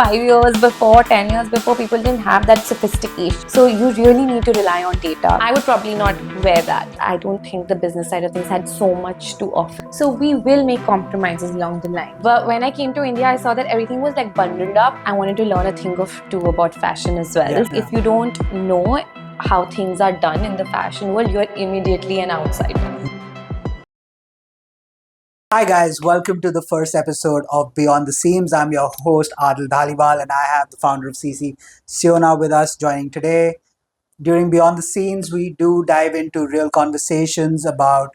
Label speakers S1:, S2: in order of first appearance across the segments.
S1: 5 years before, 10 years before, people didn't have that sophistication. So you really need to rely on data. I would probably not wear that. I don't think the business side of things had so much to offer. So we will make compromises along the line. But when I came to India, I saw that everything was like bundled up. I wanted to learn a thing or two about fashion as well. If you don't know how things are done in the fashion world, you're immediately an outsider.
S2: Hi guys, welcome to the first episode of Beyond the Seams. I'm your host Adil Dhaliwal and I have the founder of SiSi, Siyona, with us joining today. During Beyond the Scenes, we do dive into real conversations about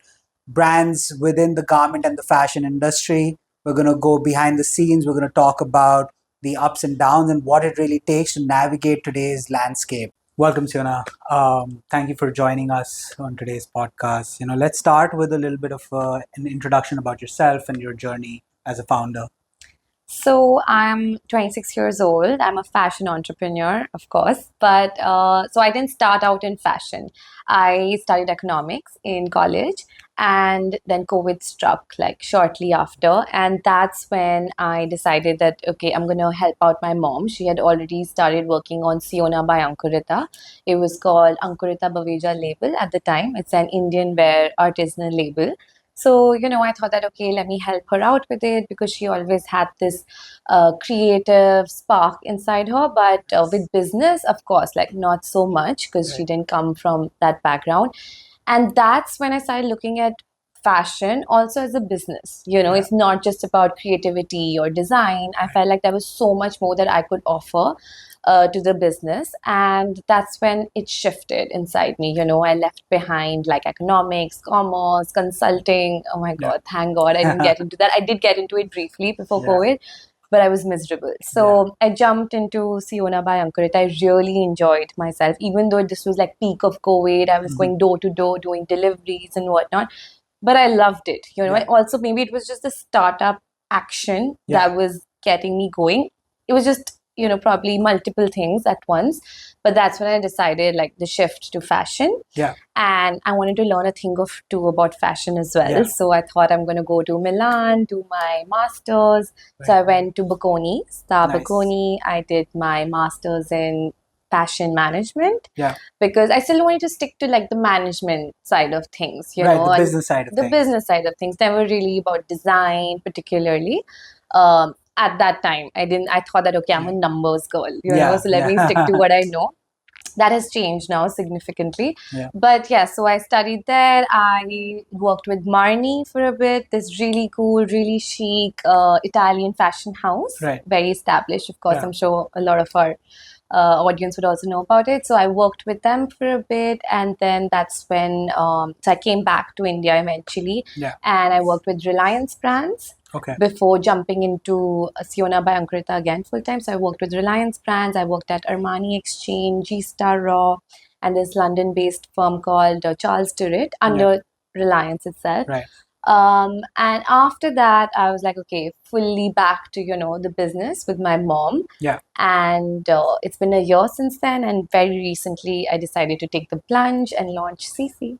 S2: brands within the garment and the fashion industry. We're going to go behind the scenes. We're going to talk about the ups and downs and what it really takes to navigate today's landscape. Welcome, Siyona. Thank you for joining us on today's podcast. Let's start with a little bit of an introduction about yourself and your journey as a founder.
S1: So I'm 26 years old. I'm a fashion entrepreneur, of course, but so I didn't start out in fashion. I studied economics in college, and then COVID struck like shortly after, and that's when I decided that okay, I'm gonna help out my mom. She had already started working on Siyona by Ankurita. It was called Ankurita Baveja label at the time. It's an Indian wear artisanal label. So, I thought that, okay, let me help her out with it because she always had this creative spark inside her. But with business, of course, like not so much because she didn't come from that background. And that's when I started looking at fashion also as a business. It's not just about creativity or design. I felt like there was so much more that I could offer to the business, and that's when it shifted inside me. I left behind like economics, commerce, consulting. Oh my god, thank god I didn't get into that. I did get into it briefly before COVID, but I was miserable. So I jumped into Siyona by Ankurit. I really enjoyed myself, even though this was like peak of COVID. I was going door to door doing deliveries and whatnot, but I loved it. Also maybe it was just the startup action that was getting me going. It was just probably multiple things at once, but that's when I decided like the shift to fashion. And I wanted to learn a thing or two about fashion as well. So I thought I'm going to go to Milan, do my masters. So I went to Bocconi, Bocconi. I did my masters in fashion management because I still wanted to stick to like the management side of things,
S2: the business side of things.
S1: The business side of things, never really about design particularly. At that time, I thought that, okay, I'm a numbers girl, so let me stick to what I know. That has changed now significantly. But so I studied there. I worked with Marni for a bit, this really cool, really chic Italian fashion house, very established, of course. I'm sure a lot of our audience would also know about it. So I worked with them for a bit, and then that's when so I came back to India eventually, and I worked with Reliance brands. Before jumping into Siyona by Ankurita again full time. So I worked with Reliance brands. I worked at Armani Exchange, G-Star Raw, and this London-based firm called Charles Turret under Reliance itself. And after that, I was like, okay, fully back to, the business with my mom. And it's been a year since then. And very recently, I decided to take the plunge and launch SiSi,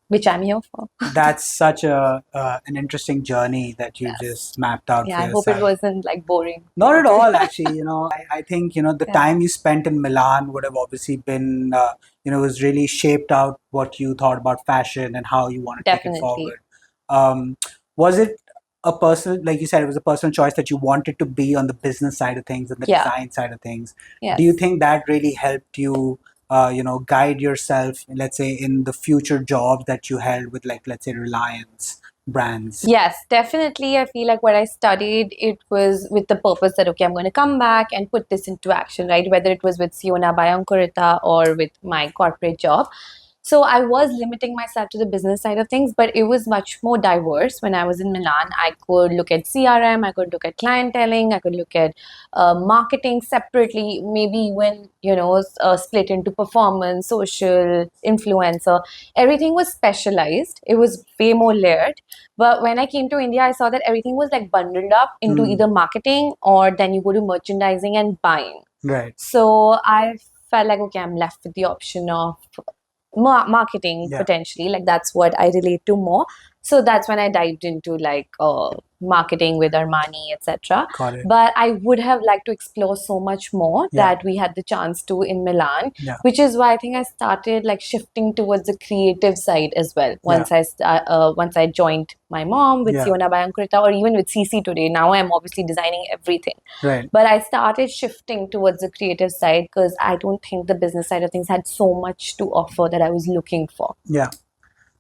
S1: which I'm here for.
S2: That's such an interesting journey that you just mapped out for yourself.
S1: I hope it wasn't like boring.
S2: Not at all, actually. I think, the time you spent in Milan would have obviously been, was really shaped out what you thought about fashion and how you want to take it forward. Was it a personal, like you said, it was a personal choice that you wanted to be on the business side of things and the design side of things. Do you think that really helped you guide yourself, let's say, in the future jobs that you held with, like, let's say, Reliance brands?
S1: Yes, definitely. I feel like what I studied, it was with the purpose that, okay, I'm going to come back and put this into action, right? Whether it was with Siyona by Ankurita or with my corporate job. So I was limiting myself to the business side of things, but it was much more diverse. When I was in Milan, I could look at CRM, I could look at clienteling, I could look at marketing separately, maybe even, split into performance, social, influencer. Everything was specialized. It was way more layered. But when I came to India, I saw that everything was like bundled up into either marketing or then you go to merchandising and buying. So I felt like, okay, I'm left with the option of marketing potentially, like that's what I relate to more. So that's when I dived into like marketing with Armani, etc.
S2: Got it.
S1: But I would have liked to explore so much more
S2: Yeah.
S1: that we had the chance to in Milan,
S2: Yeah.
S1: which is why I think I started like shifting towards the creative side as well. Once I joined my mom with
S2: Yeah.
S1: Siyona by Ankurita, or even with SiSi today. Now I'm obviously designing everything.
S2: Right.
S1: But I started shifting towards the creative side because I don't think the business side of things had so much to offer that I was looking for.
S2: Yeah.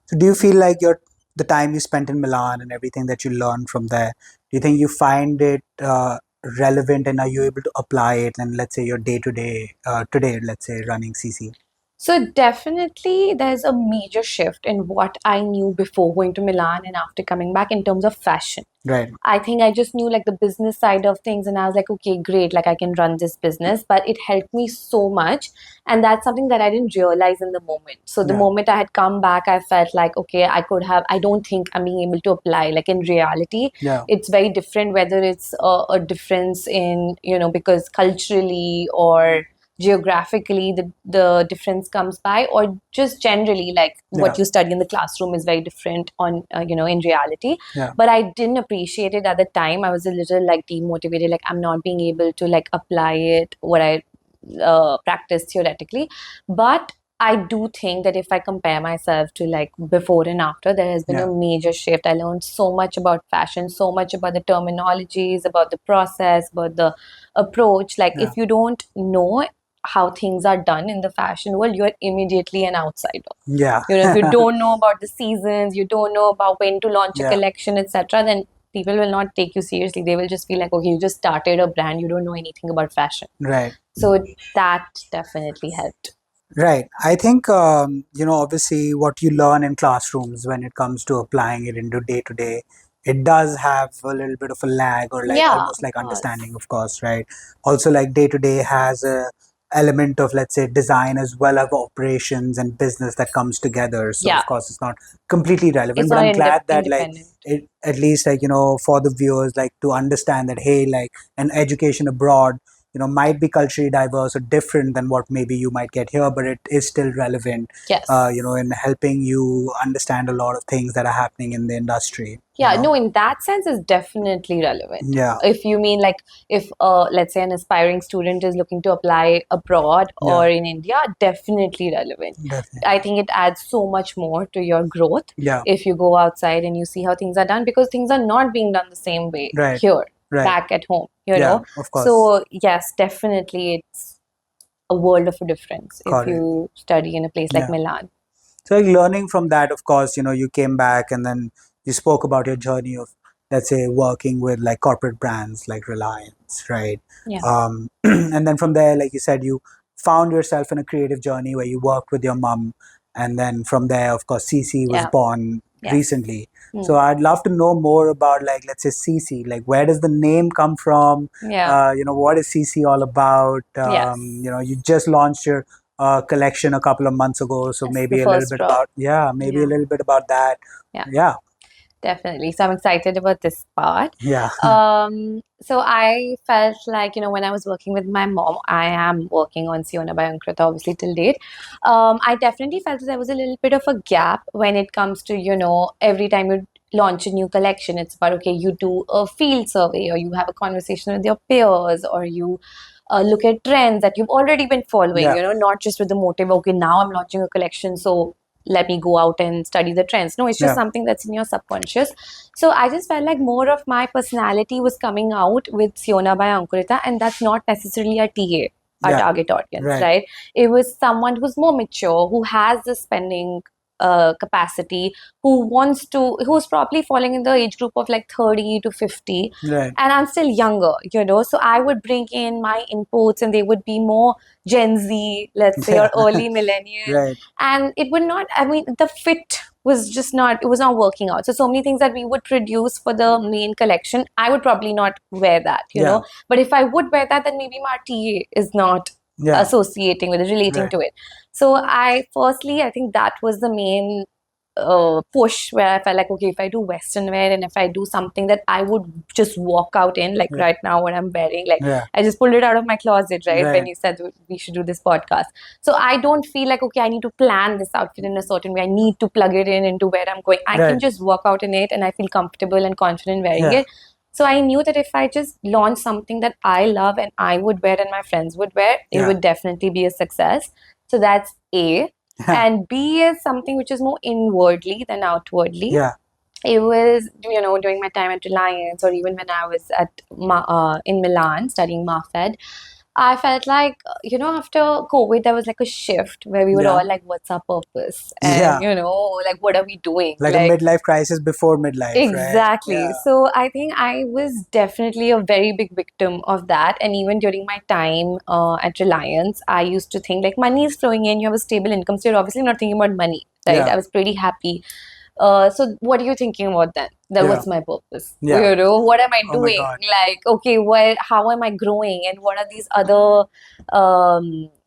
S2: So do you feel like the time you spent in Milan and everything that you learned from there, do you think you find it relevant, and are you able to apply it in, let's say, your day to day today, let's say, running SiSi?
S1: So definitely there's a major shift in what I knew before going to Milan and after coming back in terms of fashion.
S2: Right.
S1: I think I just knew like the business side of things, and I was like, okay, great, like I can run this business, but it helped me so much. And that's something that I didn't realize in the moment. So the
S2: Yeah.
S1: moment I had come back, I felt like, okay, I don't think I'm being able to apply. Like in reality,
S2: Yeah.
S1: it's very different, whether it's a difference in, because culturally or geographically the difference comes by, or just generally like what you study in the classroom is very different on in reality.
S2: Yeah.
S1: But I didn't appreciate it at the time. I was a little like demotivated, like I'm not being able to like apply it what I practiced theoretically. But I do think that if I compare myself to like before and after, there has been
S2: Yeah.
S1: a major shift. I learned so much about fashion, so much about the terminologies, about the process, about the approach. Like
S2: Yeah.
S1: if you don't know how things are done in the fashion world, you're immediately an outsider.
S2: Yeah.
S1: If you don't know about the seasons, you don't know about when to launch a
S2: Yeah.
S1: collection, etc., then people will not take you seriously. They will just feel like, okay, you just started a brand, you don't know anything about fashion.
S2: Right.
S1: So that definitely helped.
S2: Right. I think, obviously what you learn in classrooms when it comes to applying it into day to day, it does have a little bit of a lag, or like
S1: Yeah,
S2: almost like
S1: of course.
S2: understanding, of course, right? Also, like day to day has a element of, let's say, design as well as operations and business that comes together. So
S1: Yeah.
S2: of course it's not completely relevant,
S1: It's
S2: but
S1: not
S2: I'm glad that like
S1: independent.
S2: it, at least like, for the viewers, like to understand that, hey, like an education abroad, might be culturally diverse or different than what maybe you might get here, but it is still relevant,
S1: Yes.
S2: in helping you understand a lot of things that are happening in the industry.
S1: Yeah, no, in that sense, is definitely relevant.
S2: Yeah.
S1: If you mean like if, let's say, an aspiring student is looking to apply abroad or in India, definitely relevant.
S2: Definitely.
S1: I think it adds so much more to your growth
S2: Yeah.
S1: if you go outside and you see how things are done, because things are not being done the same way
S2: Right.
S1: here,
S2: Right.
S1: back at home,
S2: Yeah, of course.
S1: So yes, definitely it's a world of a difference
S2: Got
S1: if
S2: it.
S1: you study in a place like
S2: Yeah.
S1: Milan.
S2: So like learning from that, of course, you came back and then you spoke about your journey of, let's say, working with like corporate brands like Reliance, right?
S1: Yeah.
S2: And then from there, like you said, you found yourself in a creative journey where you worked with your mom, and then from there, of course, SiSi was
S1: Yeah.
S2: born
S1: Yes.
S2: recently. So I'd love to know more about, like, let's say, SiSi. Like, where does the name come from?
S1: Yeah.
S2: What is SiSi all about?
S1: Yes.
S2: You just launched your collection a couple of months ago, so
S1: Yes,
S2: maybe
S1: the
S2: a little
S1: first
S2: bit
S1: drop.
S2: about maybe a little bit about that.
S1: Yeah.
S2: Yeah.
S1: Definitely. So I'm excited about this part.
S2: Yeah.
S1: So I felt like, when I was working with my mom, I am working on Siyona by Ankrita, obviously till date. I definitely felt that there was a little bit of a gap when it comes to, every time you launch a new collection, it's about, okay, you do a field survey, or you have a conversation with your peers, or you look at trends that you've already been following,
S2: Yeah.
S1: not just with the motive, okay, now I'm launching a collection, so let me go out and study the trends. No, it's just
S2: Yeah.
S1: something that's in your subconscious. So I just felt like more of my personality was coming out with Siyona by Ankurita, and that's not necessarily a TA, our
S2: Yeah.
S1: target audience,
S2: Right.
S1: right? It was someone who's more mature, who has the spending capacity, who's probably falling in the age group of like 30 to 50.
S2: Right.
S1: And I'm still younger, so I would bring in my inputs, and they would be more Gen Z, let's say, or early millennial.
S2: Right.
S1: And it would not, the fit was just not, it was not working out. So many things that we would produce for the main collection, I would probably not wear that,
S2: Yeah.
S1: But if I would wear that, then maybe my TA is not
S2: Yeah.
S1: associating with it, relating
S2: Right.
S1: to it. So I think that was the main push where I felt like, okay, if I do Western wear and if I do something that I would just walk out in, like
S2: Yeah.
S1: right now what I'm wearing, like
S2: Yeah.
S1: I just pulled it out of my closet, right? When
S2: Right.
S1: you said we should do this podcast. So I don't feel like, okay, I need to plan this outfit in a certain way. I need to plug it in into where I'm going. I can
S2: Right.
S1: just walk out in it and I feel comfortable and confident wearing
S2: Yeah.
S1: it. So I knew that if I just launch something that I love and I would wear and my friends would wear, it
S2: Yeah.
S1: would definitely be a success. So that's A. And B is something which is more inwardly than outwardly.
S2: Yeah.
S1: It was, during my time at Reliance or even when I was in Milan studying MAFED, I felt like, after COVID, there was like a shift where we were
S2: Yeah.
S1: all like, what's our purpose?
S2: Yeah.
S1: And, like, what are we doing?
S2: Like a midlife crisis before midlife, right?
S1: Exactly.
S2: Yeah.
S1: So I think I was definitely a very big victim of that. And even during my time at Reliance, I used to think like money is flowing in, you have a stable income, so you're obviously not thinking about money, right?
S2: Yeah.
S1: I was pretty happy. So what are you thinking about then? That
S2: Yeah.
S1: what's my purpose?
S2: Yeah.
S1: What am I
S2: Oh my
S1: doing?
S2: God.
S1: Like, okay, how am I growing? And what are these other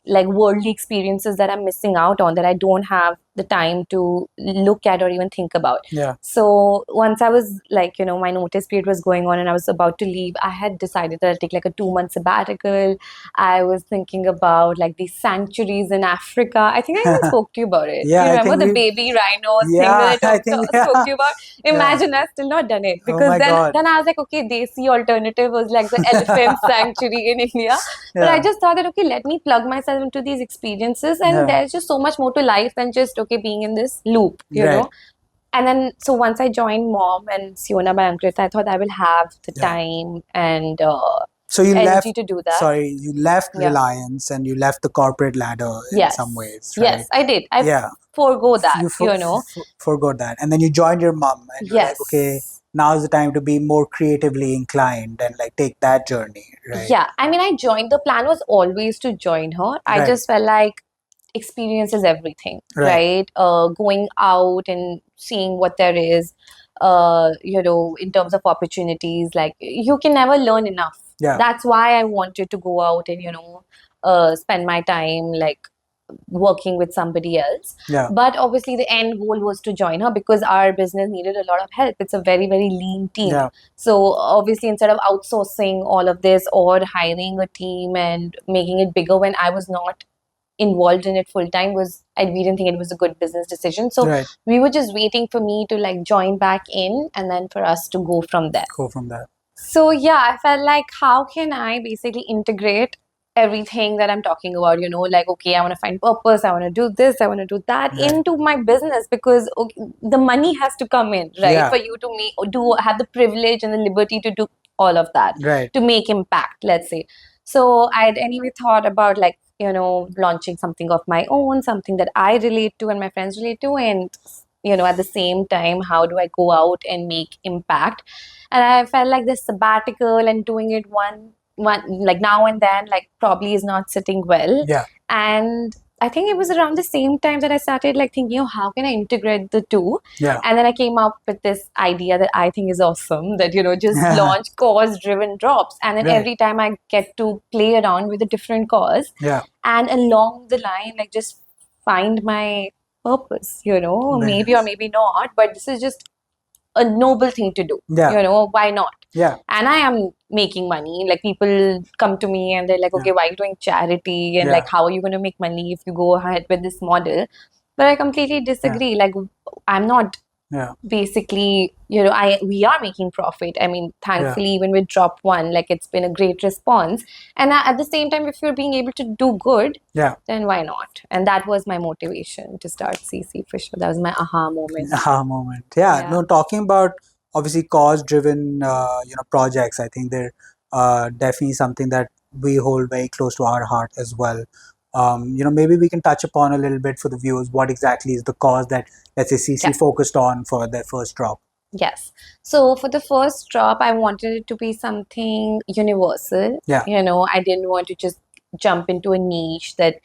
S1: like worldly experiences that I'm missing out on that I don't have the time to look at or even think about?
S2: Yeah.
S1: So once I was like, my notice period was going on and I was about to leave, I had decided that I'll take like a 2-month sabbatical. I was thinking about like these sanctuaries in Africa. I think I even spoke to you about it.
S2: Yeah,
S1: Do you
S2: I
S1: remember
S2: think
S1: the
S2: we.
S1: baby rhinos thing
S2: Yeah,
S1: that
S2: I
S1: I
S2: think.
S1: spoke
S2: Yeah.
S1: to you about?
S2: Yeah.
S1: Imagine I've still not done it
S2: Oh
S1: because
S2: my God.
S1: then I was like, okay, desi alternative was like the elephant sanctuary in India. But I
S2: Yeah.
S1: just thought that, okay, let me plug myself into these experiences. And
S2: Yeah.
S1: there's just so much more to life than just, okay, being in this loop,
S2: Right.
S1: And then, so once I joined Mom and Siyona by Ankrit, I thought I will have the
S2: Yeah.
S1: time and
S2: So you
S1: energy
S2: left.
S1: to do that.
S2: Sorry, you left
S1: Yeah.
S2: Reliance and you left the corporate ladder in
S1: Yes.
S2: some ways, right?
S1: Yes, I did. I
S2: Yeah.
S1: forego that,
S2: You forgot that, and then you joined your mom, and you're like, okay,
S1: Yes.
S2: now's the time to be more creatively inclined and like take that journey, right?
S1: Yeah. I mean, I joined, the plan was always to join her. I
S2: Right.
S1: just felt like experience is everything,
S2: Right.
S1: right? Going out and seeing what there is, in terms of opportunities, like you can never learn enough.
S2: Yeah.
S1: That's why I wanted to go out and, spend my time like working with somebody else.
S2: Yeah.
S1: But obviously, the end goal was to join her because our business needed a lot of help. It's a very, very lean team.
S2: Yeah.
S1: So obviously, instead of outsourcing all of this or hiring a team and making it bigger when I was not involved in it full time, we didn't think it was a good business decision. So
S2: Right.
S1: we were just waiting for me to like join back in and then for us to go from there.
S2: Go from there.
S1: So yeah, I felt like how can I basically integrate everything that I'm talking about, like, okay, I want to find purpose, I want to do this, I want to do that
S2: Right.
S1: into my business because okay, the money has to come in, right?
S2: Yeah.
S1: For you to have the privilege and the liberty to do all of that,
S2: Right.
S1: to make impact, let's say. So I'd anyway thought about like, launching something of my own, something that I relate to and my friends relate to, and at the same time, how do I go out and make impact? And I felt like this sabbatical and doing it one like now and then, like probably is not sitting well.
S2: Yeah.
S1: And I think it was around the same time that I started like thinking, oh, how can I integrate the two?
S2: Yeah.
S1: And then I came up with this idea that I think is awesome, that, just launch cause-driven drops. And then
S2: Right.
S1: every time I get to play around with a different cause.
S2: Yeah.
S1: And along the line, like just find my purpose,
S2: Very
S1: maybe or
S2: nice.
S1: maybe not. But this is just a noble thing to do.
S2: Yeah.
S1: Why not?
S2: Yeah.
S1: And I am making money. Like people come to me and they're like, okay,
S2: Yeah.
S1: why are you doing charity? And
S2: Yeah.
S1: like, how are you going to make money if you go ahead with this model? But I completely disagree. Like, I'm not
S2: Yeah.
S1: basically, we are making profit. I mean, thankfully, even with drop one, like it's been a great response. And at the same time, if you're being able to do good,
S2: Yeah.
S1: then why not? And that was my motivation to start SiSi for sure. That was my aha moment.
S2: Aha moment. Yeah.
S1: Yeah.
S2: No, talking about obviously cause-driven, projects. I think they're definitely something that we hold very close to our heart as well. Maybe we can touch upon a little bit for the viewers what exactly is the cause that, let's say, CC
S1: Yeah.
S2: focused on for their first drop.
S1: Yes. So for the first drop, I wanted it to be something universal.
S2: Yeah.
S1: I didn't want to just jump into a niche that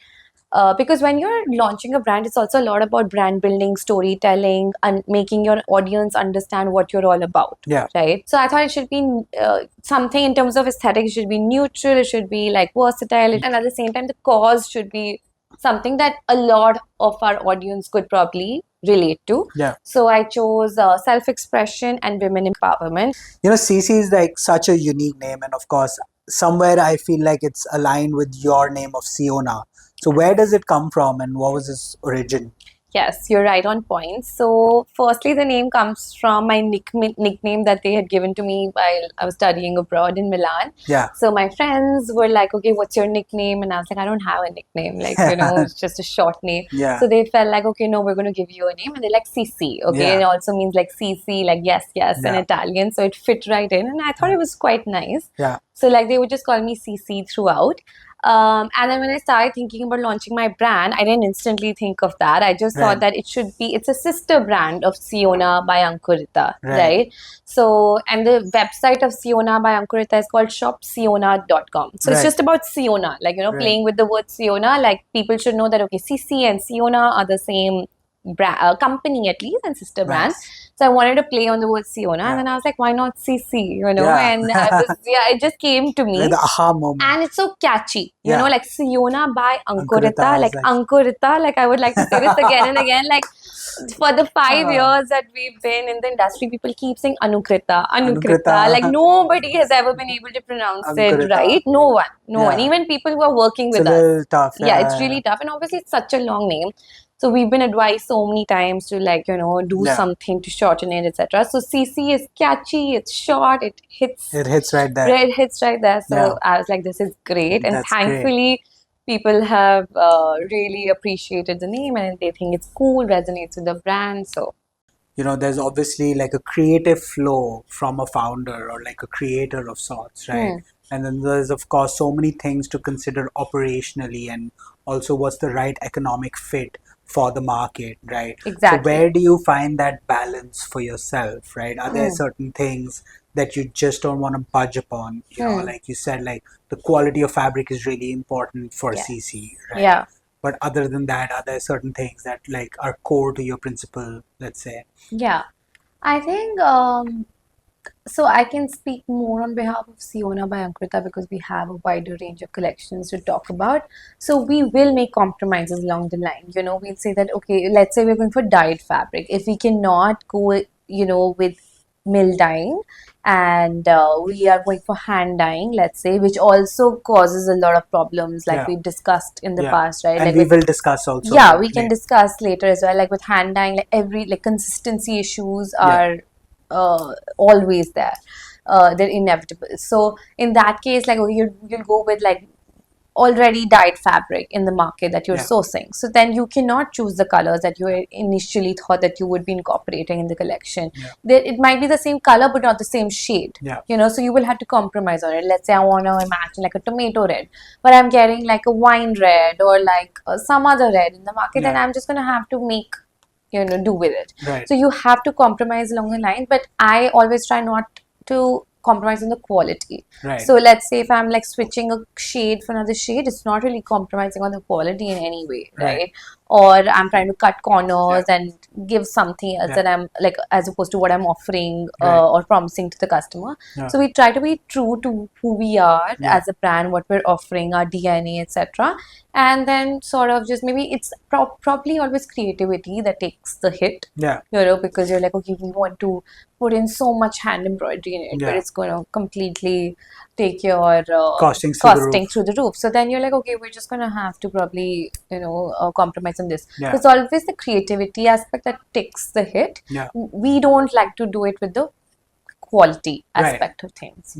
S1: because when you're launching a brand, it's also a lot about brand building, storytelling, and making your audience understand what you're all about.
S2: Yeah.
S1: Right. So I thought it should be something in terms of aesthetics. It should be neutral. It should be like versatile, and at the same time, the cause should be something that a lot of our audience could probably relate to.
S2: Yeah.
S1: So I chose self-expression and women empowerment.
S2: SiSi is like such a unique name, and of course, somewhere I feel like it's aligned with your name of Siyona. So where does it come from, and what was its origin?
S1: Yes, you're right on point. So, firstly, the name comes from my nickname that they had given to me while I was studying abroad in Milan.
S2: Yeah.
S1: So, my friends were like, okay, what's your nickname? And I was like, I don't have a nickname. Like, it's just a short name.
S2: Yeah.
S1: So, they felt like, okay, no, we're going to give you a name. And they're like, SiSi. Okay.
S2: Yeah.
S1: It also means like SiSi, like yes, yes, in
S2: Yeah.
S1: Italian. So, it fit right in. And I thought it was quite nice.
S2: Yeah.
S1: So, like, they would just call me SiSi throughout. And then when I started thinking about launching my brand, I didn't instantly think of that. I just thought that it's a sister brand of Siyona by Ankurita, right? So, and the website of Siyona by Ankurita is called shopsiyona.com. So it's just about Siyona, like, playing with the word Siyona, like people should know that, okay, SiSi and Siyona are the same brand, company at least, and sister brand. So I wanted to play on the word Siyona, and then I was like, why not SiSi, and I was, it just came to me.
S2: Like the aha moment.
S1: And it's so catchy, like Siyona by Ankurita, like Ankurita, like I would like to say this again and again, like for the 5 years that we've been in the industry, people keep saying Anukrita, like nobody has ever been able to pronounce it right. No one, even people who are working with us.
S2: Tough.
S1: It's really tough, and obviously it's such a long name. So we've been advised so many times to do something to shorten it, etc. So SiSi is catchy, it's short, it hits right there. It hits right there. So I was like, this is great, and thankfully people have really appreciated the name, and they think it's cool, resonates with the brand. So
S2: there's obviously like a creative flow from a founder or like a creator of sorts, right? And then there's of course so many things to consider operationally, and also what's the right economic fit for the market, right?
S1: Exactly.
S2: So where do you find that balance for yourself, right? Are there certain things that you just don't want to budge upon? Like you said, like the quality of fabric is really important for SiSi, right?
S1: Yeah.
S2: But other than that, are there certain things that like are core to your principle, let's say?
S1: Yeah, I think so I can speak more on behalf of Siyona by Ankrita because we have a wider range of collections to talk about. So we will make compromises along the line. We'll say that, okay, let's say we're going for dyed fabric. If we cannot go, with mill dyeing, and we are going for hand dyeing, let's say, which also causes a lot of problems, like we've discussed in the past, right?
S2: And
S1: like
S2: we will discuss also.
S1: Yeah, we can discuss later as well. Like with hand dyeing, like consistency issues are always there. They're inevitable. So in that case, like you'll go with like already dyed fabric in the market that you're sourcing. So then you cannot choose the colors that you initially thought that you would be incorporating in the collection. It might be the same color but not the same shade. So you will have to compromise on it. Let's say I want to imagine like a tomato red, but I'm getting like a wine red or like some other red in the market, and I'm just going to have to make do with it. So you have to compromise along the line, but I always try not to compromise on the quality. So let's say if I'm like switching a shade for another shade, it's not really compromising on the quality in any way, right? Or I'm trying to cut corners and give something else that I'm like, as opposed to what I'm offering or promising to the customer. So we try to be true to who we are as a brand, what we're offering, our DNA, etc. And then sort of just maybe it's probably always creativity that takes the hit, because you're like, okay, we want to put in so much hand embroidery in it, but it's going to completely take your costing through the roof. So then you're like, okay, we're just going to have to probably, compromise on this. It's always the creativity aspect that takes the hit. We don't like to do it with the quality aspect of things.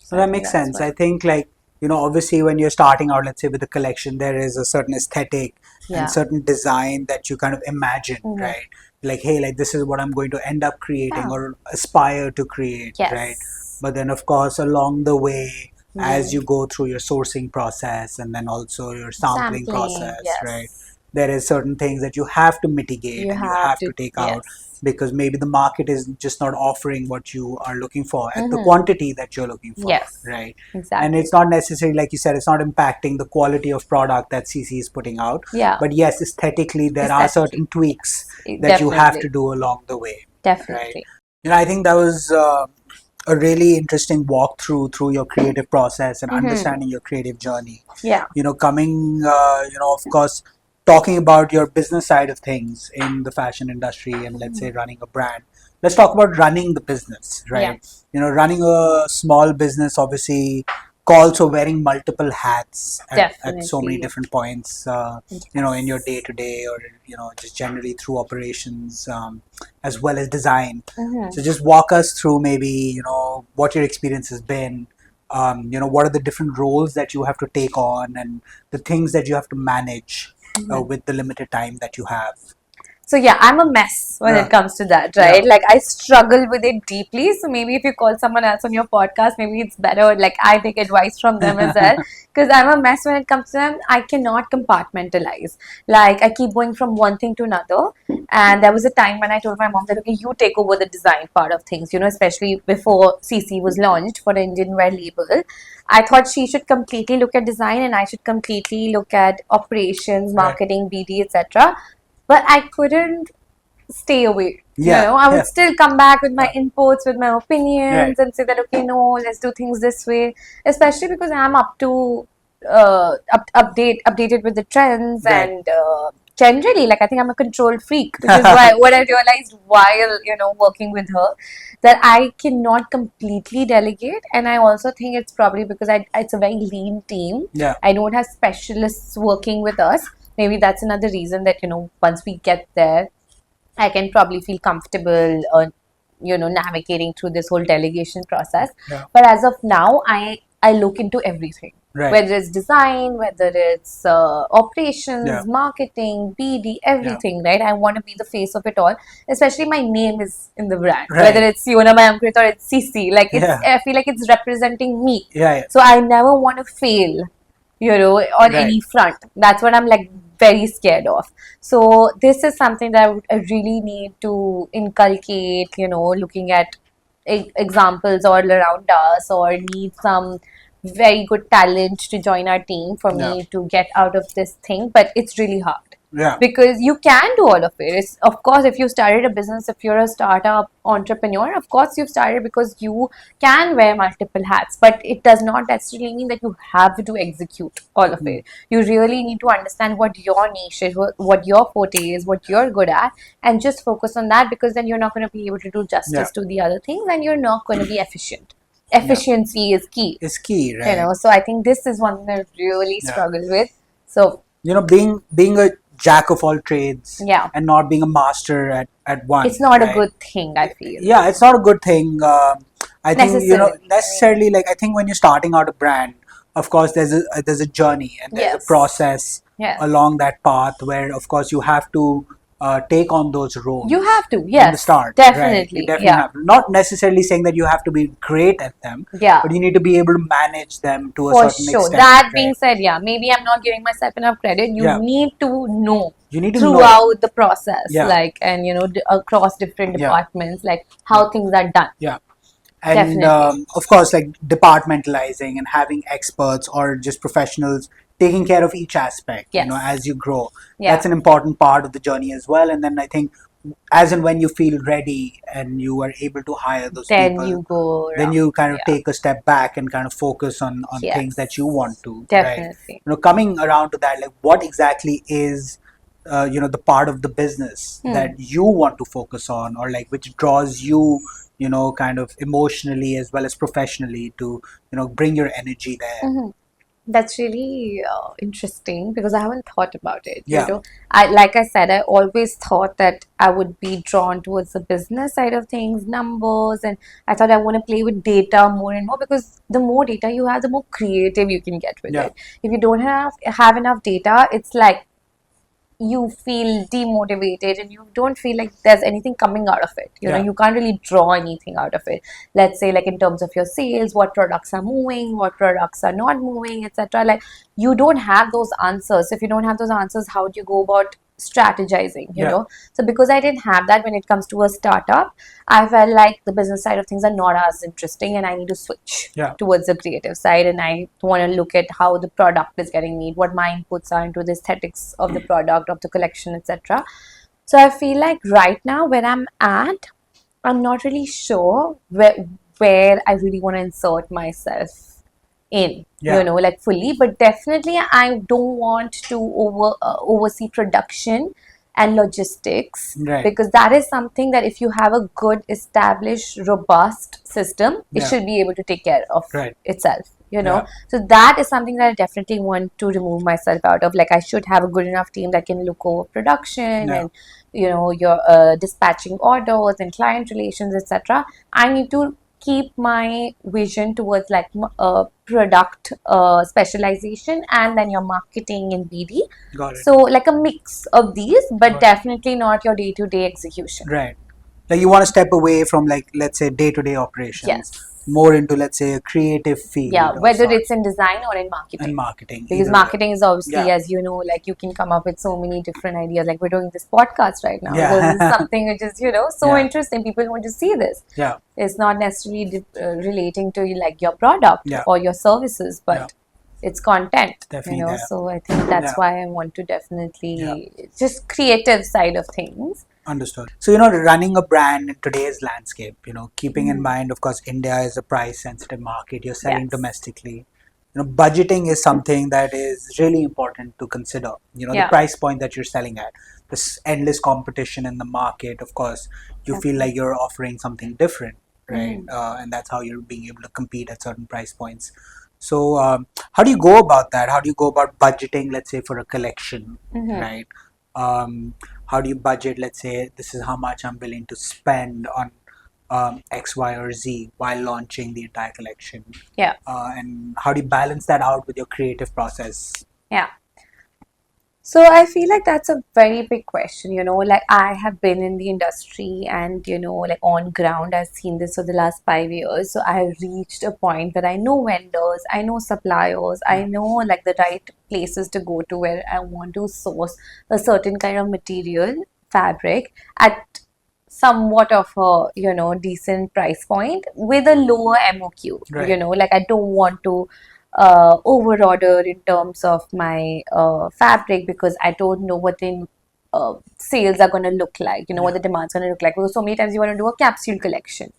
S2: So that makes sense. I think like, obviously when you're starting out, let's say with a collection, there is a certain aesthetic and certain design that you kind of imagine, right? Like, hey, like this is what I'm going to end up creating or aspire to create, right? But then of course, along the way, as you go through your sourcing process and then also your sampling process, right? There is certain things that you have to mitigate and you have to take out, because maybe the market is just not offering what you are looking for at the quantity that you're looking for, right?
S1: Exactly.
S2: And it's not necessarily, like you said, it's not impacting the quality of product that SiSi is putting out. But yes, aesthetically, there are certain tweaks that you have to do along the way.
S1: Definitely.
S2: Right? I think that was a really interesting walkthrough through your creative process and understanding your creative journey.
S1: Yeah.
S2: Coming, of course, talking about your business side of things in the fashion industry and let's say running a brand, let's talk about running the business,
S1: Yeah,
S2: right? Running a small business obviously calls for wearing multiple hats at so many
S1: definitely.
S2: different points, in your day
S1: Yes.
S2: to day or, just generally through operations, as well as design.
S1: Mm-hmm.
S2: So just walk us through maybe, what your experience has been. What are the different roles that you have to take on and the things that you have to manage with the limited time that you have.
S1: So yeah, I'm a mess when
S2: Yeah,
S1: it comes to that,
S2: yeah,
S1: right? Like I struggle with it deeply. So maybe if you call someone else on your podcast, maybe it's better. Like I take advice from them as well because I'm a mess when it comes to them. I cannot compartmentalize. Like I keep going from one thing to another. And there was a time when I told my mom that okay, you take over the design part of things. Especially before SiSi was launched for the Indian wear label. I thought she should completely look at design and I should completely look at operations,
S2: right.
S1: marketing, BD, etc. But I couldn't stay away.
S2: Yeah,
S1: I would
S2: yeah,
S1: still come back with my
S2: yeah,
S1: inputs, with my
S2: right,
S1: opinions, and say that okay, no, let's do things this way. Especially because I'm up to updated with the trends
S2: right.
S1: and generally, like I think I'm a control freak, which is why what I realized while working with her that I cannot completely delegate, and I also think it's probably because it's a very lean team.
S2: Yeah,
S1: I don't have specialists working with us. Maybe that's another reason that once we get there I can probably feel comfortable, navigating through this whole delegation process.
S2: yeah,
S1: But as of now, I look into everything,
S2: right.
S1: whether it's design, whether it's
S2: Yeah,
S1: operations, marketing, BD,
S2: yeah,
S1: everything. Right? I want to be the face of it all. Especially my name is in the brand, whether
S2: right.
S1: it's Siyona by Amkrit or it's SiSi. Like
S2: Yeah,
S1: I feel like it's representing me.
S2: yeah, yeah,
S1: So I never want to fail on
S2: right.
S1: any front. That's what I'm like very scared of. So this is something that I really need to inculcate, looking at examples all around us or need some very good talent to join our team for
S2: Yeah,
S1: me to get out of this thing. But it's really hard
S2: yeah,
S1: because you can do all of it. It's, of course, if you started a business, if you're a startup entrepreneur, of course you've started because you can wear multiple hats, but it does not necessarily mean that you have to execute all of
S2: mm,
S1: it. You really need to understand what your niche is, what your forte is, what you're good at, and just focus on that because then you're not going to be able to do
S2: yeah,
S1: justice to the other things and you're not going to be efficient.
S2: yeah.
S1: Efficiency is key,
S2: It's key, right?
S1: so I think this is one that I really
S2: Yeah.
S1: struggle with. So,
S2: Being a jack of all trades
S1: yeah,
S2: and not being a master at
S1: it's
S2: one,
S1: not a
S2: right?
S1: good thing, I feel.
S2: Yeah, it's not a good thing. I think
S1: Necessarily. I mean,
S2: necessarily, like I think when you're starting out a brand, of course there's a journey and there's a
S1: yes,
S2: process
S1: yes.
S2: along that path where of course you have to take on those
S1: You
S2: roles
S1: have to,
S2: in the
S1: yes,
S2: start, right? You
S1: definitely,
S2: definitely
S1: yeah,
S2: have to. Not necessarily saying that you have to be great at them,
S1: yeah,
S2: but you need to be able to manage them to a
S1: for
S2: certain
S1: sure.
S2: extent,
S1: That being
S2: right?
S1: said, yeah, maybe I'm not giving myself enough credit. You
S2: Yeah,
S1: need to know
S2: you need to know.
S1: throughout the process,
S2: Yeah,
S1: like, and across different
S2: yeah,
S1: departments, like
S2: yeah,
S1: how things are done.
S2: yeah. And
S1: Definitely.
S2: of course like departmentalizing and having experts or just professionals taking care of each aspect
S1: Yes.
S2: as you grow, that's
S1: Yeah.
S2: an important part of the journey as well. And then I think as and when you feel ready and you are able to hire those
S1: Then
S2: people,
S1: you go
S2: then
S1: around.
S2: you kind of
S1: Yeah.
S2: take a step back and kind of focus on things that you
S1: Yes.
S2: want to, right?
S1: Definitely.
S2: Coming around to that, like what exactly is the part of the business that
S1: Hmm.
S2: you want to focus on, or like which draws you, kind of emotionally as well as professionally to, bring your energy there.
S1: Mhm. That's really interesting because I haven't thought about it.
S2: Yeah,
S1: I like I said, I always thought that I would be drawn towards the business side of things, numbers, and I thought I want to play with data more and more because the more data you have, the more creative you can get with
S2: yeah,
S1: it. If you don't have enough data, it's like you feel demotivated and you don't feel like there's anything coming out of it.
S2: yeah,
S1: You can't really draw anything out of it. Let's say, like in terms of your sales, what products are moving, what products are not moving, etc. Like you don't have those answers. If you don't have those answers, how do you go about strategizing?
S2: yeah,
S1: So because I didn't have that when it comes to a startup, I felt like the business side of things are not as interesting and I need to switch
S2: yeah,
S1: towards the creative side and I want to look at how the product is getting made, what my inputs are into the aesthetics of the product, of the collection, etc. So I feel like right now where I'm at, I'm not really sure where I really want to insert myself in,
S2: Yeah.
S1: like fully. But definitely, I don't want to oversee production and logistics,
S2: Right.
S1: because that is something that if you have a good, established, robust system, it
S2: Yeah.
S1: should be able to take care of
S2: Right.
S1: itself.
S2: Yeah.
S1: So that is something that I definitely want to remove myself out of. Like, I should have a good enough team that can look over production
S2: Yeah.
S1: and your dispatching orders and client relations, etc. I need to keep my vision towards like product specialization, and then your marketing and BD.
S2: Got it.
S1: So like a mix of these, but
S2: Got it.
S1: definitely not your day-to-day execution.
S2: Right. Like you want to step away from, like, let's say, day-to-day operations,
S1: Yes.
S2: more into, let's say, a creative
S1: Yeah,
S2: field of
S1: whether
S2: sorts.
S1: it's in design or in
S2: And
S1: marketing.
S2: marketing,
S1: Because
S2: either way.
S1: marketing is obviously,
S2: Yeah.
S1: as you know, like you can come up with so many different ideas. Like we're doing this podcast right now.
S2: Yeah.
S1: This is something which is, so
S2: Yeah.
S1: interesting. People want to see this.
S2: Yeah.
S1: It's not necessarily relating to like your product
S2: Yeah.
S1: or your services, but
S2: Yeah.
S1: it's content,
S2: Definitely there.
S1: So I think that's
S2: Yeah.
S1: why I want to definitely just creative side of things.
S2: Understood. So, running a brand in today's landscape, keeping in mind, of course, India is a price sensitive market. You're selling
S1: Yes.
S2: domestically. Budgeting is something that is really important to consider. The
S1: Yeah.
S2: price point that you're selling at, this endless competition in the market, of course, you feel like you're offering something different, right? And that's how you're being able to compete at certain price points. So, how do you go about that? How do you go about budgeting, let's say, for a collection, right? How do you budget, let's say, this is how much I'm willing to spend on X, Y, or Z while launching the entire collection?
S1: Yeah.
S2: And how do you balance that out with your creative process?
S1: Yeah. So I feel like that's a very big question, like I have been in the industry and, like on ground, I've seen this for the last 5 years. So I have reached a point that I know vendors, I know suppliers, I know like the right places to go to where I want to source a certain kind of material, fabric, at somewhat of a decent price point with a lower MOQ.
S2: Right.
S1: Like I don't want to over order in terms of my fabric, because I don't know what the sales are going to look like, what the demand's going to look like, because so many times you want to do a capsule collection.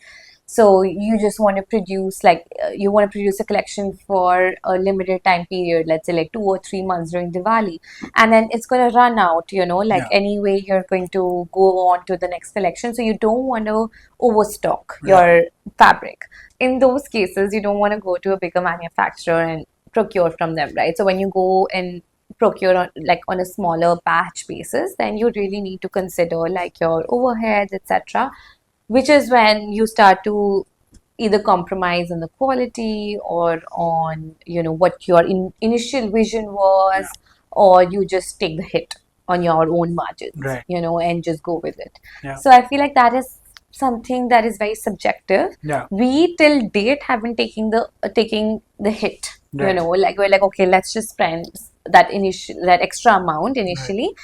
S1: So you just want to produce you want to produce a collection for a limited time period, let's say like 2 or 3 months during Diwali, and then it's going to run out, anyway you're going to go on to the next collection, so you don't want to overstock your fabric. In those cases, you don't want to go to a bigger manufacturer and procure from them, right? So when you go and procure on a smaller batch basis, then you really need to consider like your overheads, etc., which is when you start to either compromise on the quality or on what your initial vision was, or you just take the hit on your own margins,
S2: Right.
S1: and just go with it.
S2: Yeah.
S1: So I feel like that is something that is very subjective.
S2: Yeah.
S1: We till date haven't taking the hit.
S2: Right.
S1: Like we're like, okay, let's just spend that extra amount initially.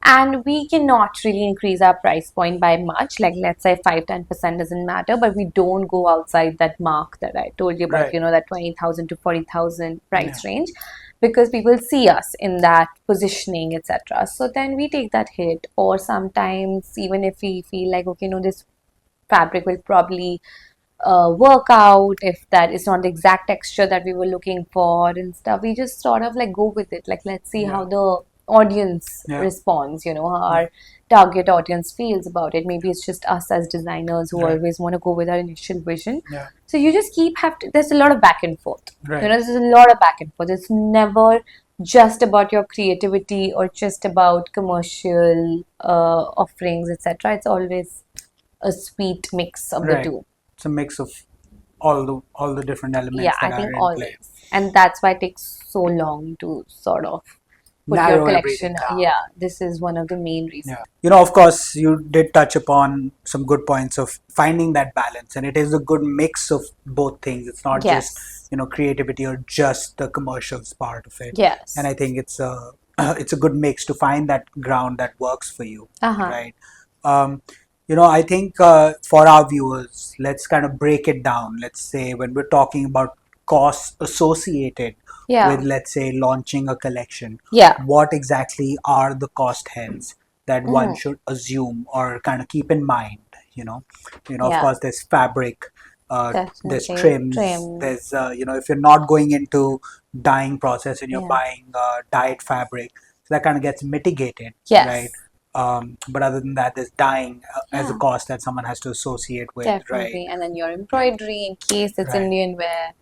S1: And we cannot really increase our price point by much, like let's say 5-10% doesn't matter, but we don't go outside that mark that I told you about,
S2: Right.
S1: that 20,000 to 40,000 price range, because people see us in that positioning, etc. So then we take that hit. Or sometimes even if we feel like, okay, no, this fabric will probably work out, if that is not the exact texture that we were looking for and stuff, we just sort of like go with it, like let's see how the audience responds, how our target audience feels about it. Maybe it's just us as designers who always want to go with our initial vision. So you just there's a lot of back and forth. There's a lot of back and forth. It's never just about your creativity or just about commercial offerings, etc. It's always a sweet mix of the two.
S2: It's a mix of all the different elements that
S1: I think
S2: are in
S1: always.
S2: play.
S1: And that's why it takes so long to sort of put
S2: Narrow
S1: your collection.
S2: everything down.
S1: Yeah, this is one of the main reasons.
S2: Of course, you did touch upon some good points of finding that balance, and it is a good mix of both things. It's not just creativity or just the commercials part of it.
S1: Yes.
S2: And I think it's a good mix to find that ground that works for you, right? I think for our viewers, let's kind of break it down. Let's say when we're talking about costs associated with, let's say, launching a collection, what exactly are the cost heads that one should assume or kind of keep in mind? Of course, there's fabric, there's
S1: Definitely.
S2: trims,
S1: Trim.
S2: there's if you're not going into dyeing process and you're
S1: Yeah.
S2: buying dyed fabric, so that kind of gets mitigated, right?
S1: Yes.
S2: But other than that, there's dyeing as a
S1: Yeah.
S2: cost that someone has to associate with, right?
S1: Definitely. And then your embroidery in case it's
S2: Right.
S1: Indian wear.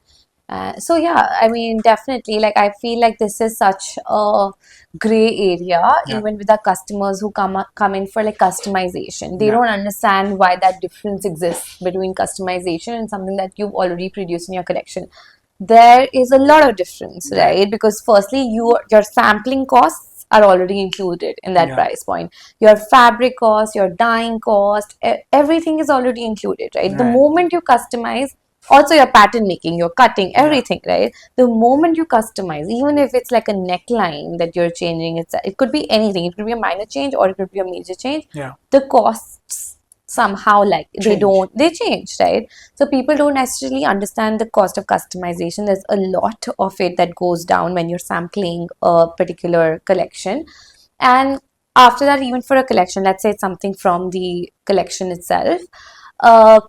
S1: So yeah, I mean, definitely. Like I feel like this is such a gray area,
S2: Yeah.
S1: even with the customers who come in for like customization. They
S2: Yeah.
S1: don't understand why that difference exists between customization and something that you've already produced in your collection. There is a lot of difference,
S2: Right.
S1: right? Because firstly, your sampling costs are already included in that
S2: Yeah.
S1: price point. Your fabric cost, your dyeing cost, everything is already included, right? The
S2: Right.
S1: moment you customize, also your pattern making, your cutting,
S2: Yeah.
S1: everything, right? The moment you customize, even if it's like a neckline that you're changing, it could be anything. It could be a minor change or it could be a major change.
S2: Yeah.
S1: The costs somehow like
S2: Change.
S1: they change, right? So people don't necessarily understand the cost of customization. There's a lot of it that goes down when you're sampling a particular collection. And after that, even for a collection, let's say it's something from the collection itself, uh,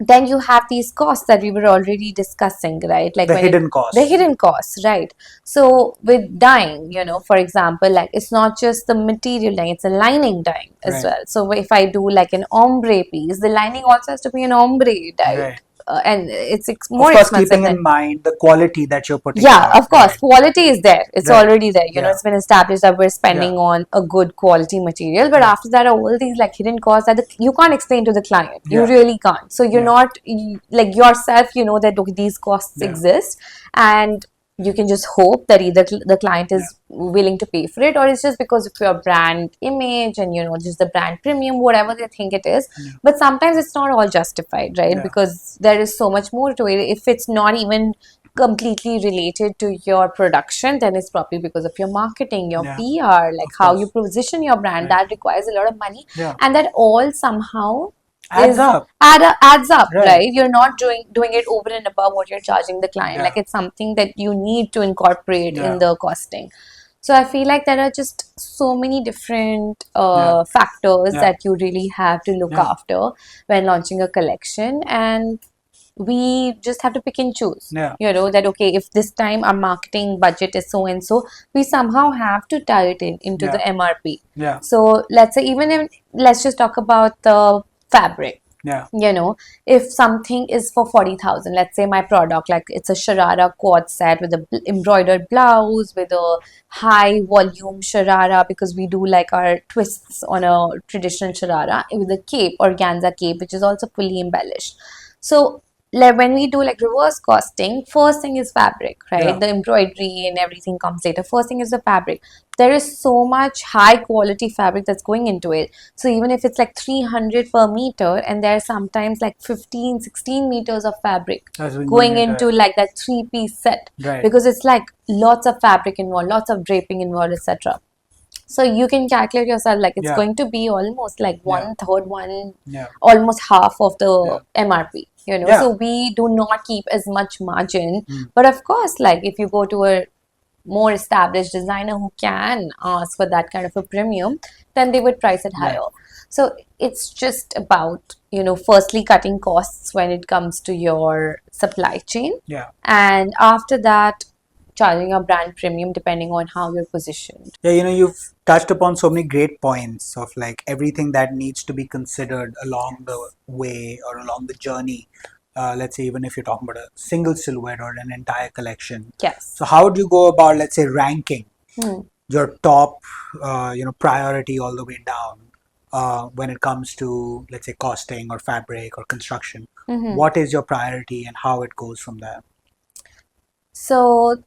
S1: then you have these costs that we were already discussing, right? Like
S2: The
S1: when it
S2: hidden
S1: the
S2: costs.
S1: hidden costs, right? So with dyeing, for example, like it's not just the material dyeing, it's a lining dyeing as
S2: Right.
S1: well. So if I do like an ombre piece, the lining also has to be an ombre dyed,
S2: Right.
S1: and it's
S2: Of
S1: more
S2: course,
S1: expensive
S2: keeping
S1: than.
S2: in mind the quality that you're putting
S1: Yeah,
S2: out.
S1: of course.
S2: Right.
S1: Quality is there. It's
S2: Right.
S1: already there.
S2: Yeah.
S1: It's been established that we're
S2: Yeah.
S1: spending on a good quality material. But
S2: Yeah.
S1: after that, all these like hidden costs that you can't explain to the client. You
S2: Yeah.
S1: really can't. So you're
S2: Yeah.
S1: not like yourself. You know that okay, these costs
S2: Yeah.
S1: exist, and you can just hope that either the client
S2: Yeah.
S1: is willing to pay for it, or it's just because of your brand image and just the brand premium, whatever they think it is.
S2: Yeah.
S1: But sometimes it's not all justified, right?
S2: Yeah.
S1: Because there is so much more to it. If it's not even completely related to your production, then it's probably because of your marketing, your
S2: Yeah.
S1: PR, like
S2: Of
S1: how you
S2: course.
S1: position your brand.
S2: Right.
S1: That requires a lot of money,
S2: Yeah.
S1: and that all somehow
S2: Adds up.
S1: adds up,
S2: Right.
S1: right? You're not doing it over and above what you're charging the client.
S2: Yeah.
S1: Like it's something that you need to incorporate in
S2: Yeah.
S1: the costing. So I feel like there are just so many different
S2: Yeah.
S1: factors
S2: Yeah.
S1: that you really have to look
S2: Yeah.
S1: after when launching a collection, and we just have to pick and choose.
S2: Yeah.
S1: That okay, if this time our marketing budget is so and so, we somehow have to tie it into
S2: Yeah.
S1: the MRP.
S2: Yeah.
S1: So let's say even if let's just talk about the fabric.
S2: Yeah.
S1: If something is for 40,000, let's say my product, like it's a Sharara quad set with a embroidered blouse with a high volume Sharara, because we do like our twists on a traditional Sharara with a cape, organza cape, which is also fully embellished. So like when we do like reverse costing, first thing is fabric, right?
S2: Yeah.
S1: The embroidery and everything comes later. First thing is the fabric. There is so much high quality fabric that's going into it. So even if it's like 300 per meter, and there's sometimes like 15, 16 meters of fabric
S2: That's been
S1: going
S2: into
S1: into
S2: it.
S1: like that three-piece set,
S2: Right.
S1: because it's like lots of fabric involved, lots of draping involved, etc. So you can calculate yourself, like it's
S2: Yeah.
S1: going to be almost like
S2: Yeah.
S1: one third,
S2: Yeah.
S1: almost half of the
S2: Yeah.
S1: MRP.
S2: Yeah.
S1: So we do not keep as much margin.
S2: Mm.
S1: But of course, like if you go to a more established designer who can ask for that kind of a premium, then they would price it
S2: Yeah.
S1: higher. So it's just about, firstly cutting costs when it comes to your supply chain.
S2: Yeah.
S1: And after that, charging a brand premium depending on how you're positioned.
S2: Yeah, you've touched upon so many great points of like everything that needs to be considered along the way or along the journey. Let's say even if you're talking about a single silhouette or an entire collection.
S1: Yes.
S2: So how do you go about, let's say, ranking
S1: Hmm.
S2: your top, priority all the way down when it comes to, let's say, costing or fabric or construction?
S1: Mhm.
S2: What is your priority and how it goes from there?
S1: So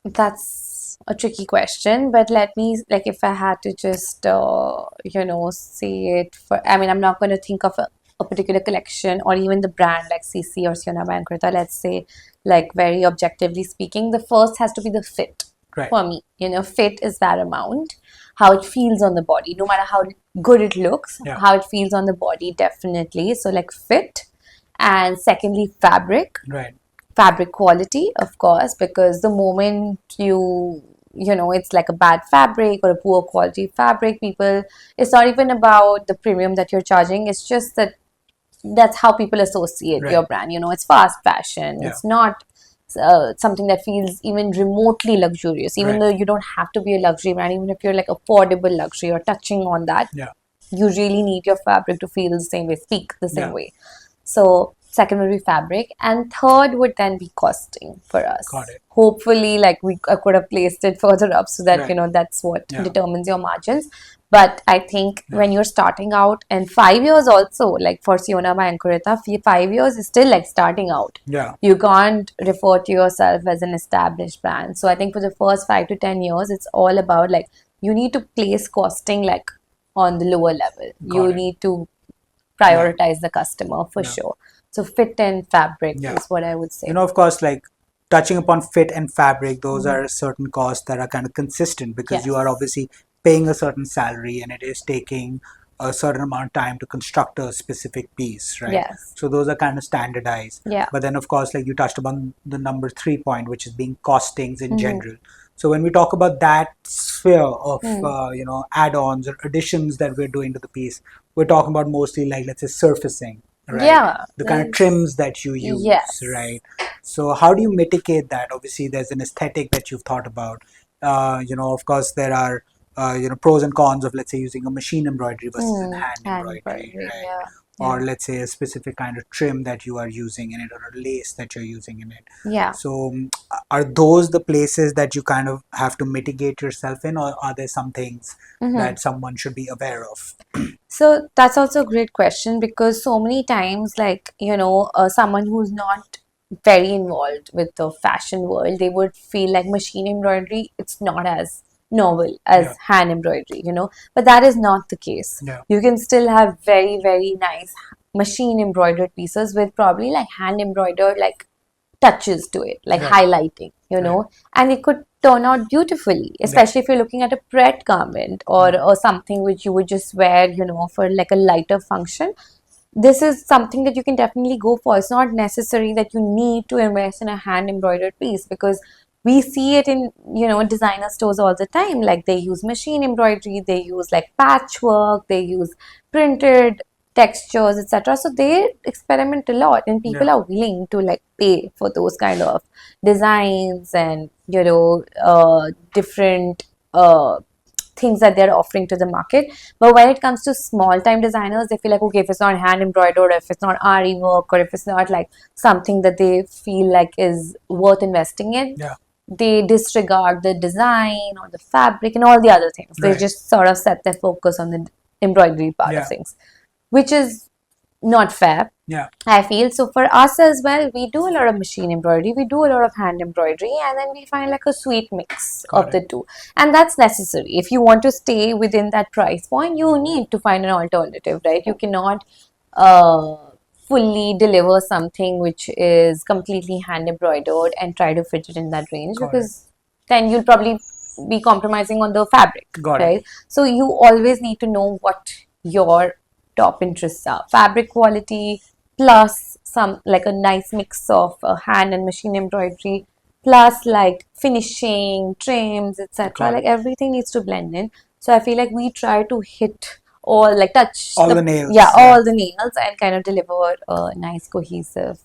S1: that's a tricky question, but let me, like, if I had to just, say it I mean, I'm not going to think of a particular collection or even the brand like SiSi or Siyona Bankrita, let's say, like, very objectively speaking, the first has to be the fit
S2: Right.
S1: for me. Fit is paramount. How it feels on the body, no matter how good it looks,
S2: Yeah.
S1: how it feels on the body, definitely. So, like, fit. And secondly,
S2: Right.
S1: fabric quality, of course, because the moment it's like a bad fabric or a poor quality fabric, people, it's not even about the premium that you're charging, it's just that that's how people associate
S2: Right.
S1: your brand. It's fast fashion.
S2: Yeah.
S1: It's not something that feels even remotely luxurious, even
S2: Right.
S1: though you don't have to be a luxury brand, even if you're like affordable luxury or touching on that,
S2: Yeah.
S1: you really need your fabric to feel the same way, speak the same
S2: Yeah.
S1: way. So second would be fabric, and third would then be costing for us.
S2: Got it.
S1: Hopefully, like I could have placed it further up so that
S2: Right.
S1: that's what
S2: Yeah.
S1: determines your margins. But I think when you're starting out, and 5 years also, like for Siyona by Ankurita, 5 years is still like starting out.
S2: Yeah.
S1: You can't refer to yourself as an established brand. So I think for the first 5 to 10 years, it's all about like you need to place costing like on the lower level. You
S2: it.
S1: need to prioritize the customer for
S2: Yeah.
S1: sure. So fit and fabric
S2: Yeah.
S1: is what I would say.
S2: Of course, like touching upon fit and fabric, those are certain costs that are kind of consistent because you are
S1: Yes.
S2: obviously paying a certain salary and it is taking a certain amount of time to construct a specific piece, right?
S1: Yes.
S2: So those are kind of standardized.
S1: Yeah.
S2: But then, of course, like you touched upon the number 3 point, which is being costings in general. So when we talk about that sphere of add-ons or additions that we're doing to the piece, we're talking about mostly like, let's say, surfacing, right?
S1: Yeah.
S2: The kind of trims that you use,
S1: Yes.
S2: right? So how do you mitigate that? Obviously, there's an aesthetic that you've thought about. Of course, there are pros and cons of, let's say, using a machine embroidery versus an hand embroidery, right?
S1: Yeah.
S2: Or let's say a specific kind of trim that you are using in it, or a lace that you're using in it.
S1: Yeah.
S2: So are those the places that you kind of have to mitigate yourself in, or are there some things that someone should be aware of?
S1: So that's also a great question because so many times, like, someone who's not very involved with the fashion world, they would feel like machine embroidery, it's not as novel as
S2: Yeah.
S1: hand embroidery, but that is not the case.
S2: Yeah.
S1: You can still have very, very nice machine embroidered pieces with probably like hand embroidered, like touches to it, like
S2: Right.
S1: highlighting, and it could turn out beautifully, especially if you're looking at a Pret garment or something which you would just wear, for like a lighter function. This is something that you can definitely go for. It's not necessary that you need to invest in a hand embroidered piece because we see it in, designer stores all the time. Like they use machine embroidery, they use like patchwork, they use printed textures, etc. So they experiment a lot, and people
S2: Yeah.
S1: are willing to like pay for those kind of designs and different things that they're offering to the market. But when it comes to small time designers, they feel like, okay, if it's not hand embroidered, or if it's not RE work, or if it's not like something that they feel like is worth investing in,
S2: Yeah.
S1: they disregard the design or the fabric and all the other things. They
S2: Right.
S1: just sort of set their focus on the embroidery part
S2: Yeah.
S1: of things, which is not fair,
S2: Yeah.
S1: I feel. So for us as well, we do a lot of machine embroidery, we do a lot of hand embroidery, and then we find like a sweet mix
S2: Got
S1: of the two. And that's necessary. If you want to stay within that price point, you need to find an alternative, right? You cannot uh, fully deliver something which is completely hand embroidered and try to fit it in that range,
S2: Got it.
S1: because then you'll probably be compromising on the fabric,
S2: Got it.
S1: right? So you always need to know what your top interests are. Fabric quality plus some like a nice mix of hand and machine embroidery plus like finishing, trims, etc.
S2: Got it.
S1: Like everything needs to blend in. So I feel like we try to hit all, like touch
S2: All the nails.
S1: yeah, all the nails, and kind of deliver a nice cohesive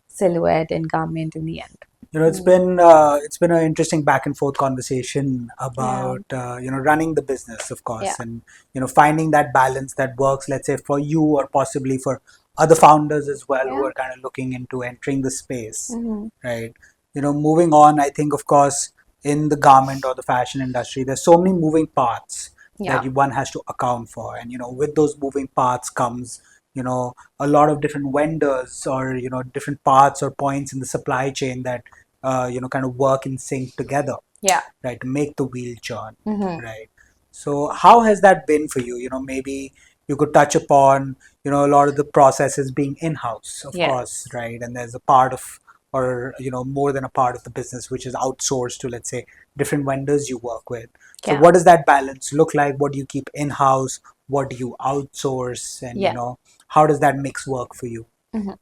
S1: silhouette and garment in the end.
S2: It's been an interesting back and forth conversation about running the business, of course,
S1: Yeah.
S2: and finding that balance that works, let's say, for you or possibly for other founders as well who
S1: Yeah.
S2: are kind of looking into entering the space,
S1: Mhm.
S2: right? Moving on, I think, of course, in the garment or the fashion industry, there's so many moving parts
S1: Yeah.
S2: that one has to account for, and with those moving parts comes a lot of different vendors or different parts or points in the supply chain that kind of work in sync together,
S1: Yeah.
S2: right, to make the wheel turn,
S1: Mhm.
S2: right? So how has that been for you? Maybe you could touch upon a lot of the processes being in-house, of
S1: Yes.
S2: course, right? And there's a part of, or more than a part of the business which is outsourced to, let's say, different vendors you work with. So
S1: Yeah.
S2: what does that balance look like? What do you keep in-house? What do you outsource? And
S1: Yeah.
S2: how does that mix work for you?
S1: Mhm.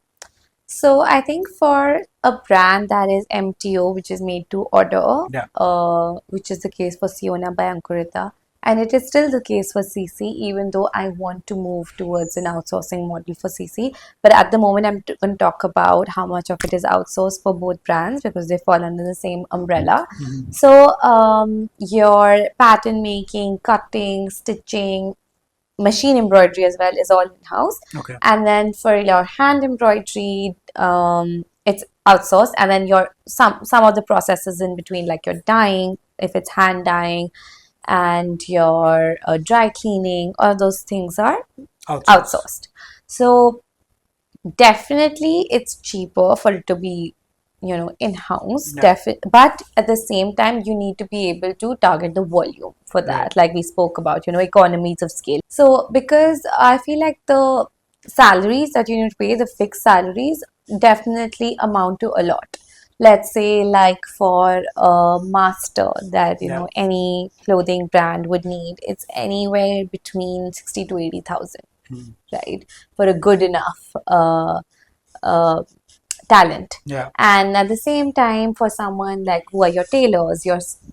S1: So I think for a brand that is MTO, which is made to order,
S2: Yeah.
S1: which is the case for Siyona by Ankurita, And it is still the case for CC, even though I want to move towards an outsourcing model for CC. But at the moment, I'm going to talk about how much of it is outsourced for both brands because they fall under the same umbrella.
S2: Mhm.
S1: So, your pattern making, cutting, stitching, machine embroidery as well is all in house.
S2: Okay.
S1: And then for your hand embroidery, it's outsourced. And then your some of the processes in between, like your dyeing, if it's hand dyeing, and your dry cleaning, all those things are outsourced. So definitely it's cheaper for it to be in-house.
S2: Yeah.
S1: But at the same time you need to be able to target the volume for that,
S2: Right.
S1: like we spoke about, economies of scale. So because I feel like the salaries that you need to pay, the fixed salaries, definitely amount to a lot. Let's say like for a master that
S2: Yeah.
S1: any clothing brand would need, it's anywhere between 60 to 80,000,
S2: Mhm.
S1: right, for a good enough uh, talent.
S2: Yeah.
S1: And at the same time, for someone like who are your tailors,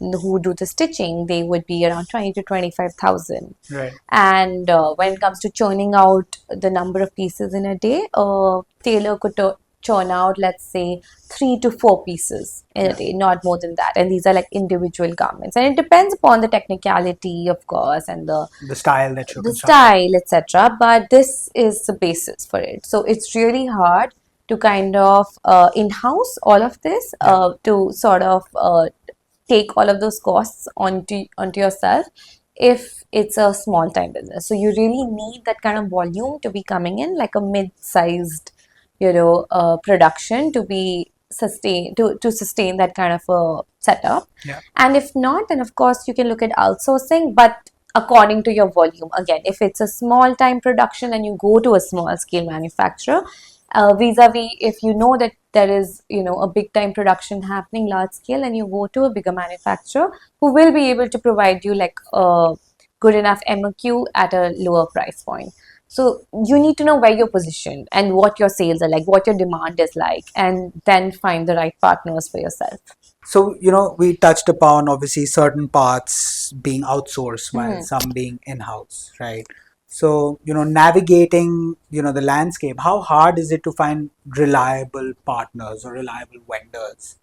S1: who do the stitching, they would be around 20 to 25,000.
S2: Right.
S1: And when it comes to churning out the number of pieces in a day, a tailor could churn out, let's say, 3 to 4 pieces in a
S2: Yeah.
S1: day, not more than that. And these are like individual garments, and it depends upon the technicality, of course, and
S2: The style that you're
S1: the
S2: constructing.
S1: style, etc. But this is the basis for it. So it's really hard to kind of in-house all of this,
S2: Yeah.
S1: to sort of take all of those costs onto yourself if it's a small time business. So you really need that kind of volume to be coming in, like a mid-sized, production to be to sustain that kind of a setup.
S2: Yeah.
S1: And if not, then of course you can look at outsourcing, but according to your volume. Again, if it's a small time production and you go to a small scale manufacturer, vis-a-vis if you know that there is a big time production happening large scale, and you go to a bigger manufacturer who will be able to provide you like a good enough MOQ at a lower price point. So you need to know where you're positioned and what your sales are like, what your demand is like, and then find the right partners for yourself.
S2: So, we touched upon obviously certain parts being outsourced while
S1: Mhm.
S2: some being in-house, right? So, navigating, the landscape, how hard is it to find reliable partners or reliable vendors?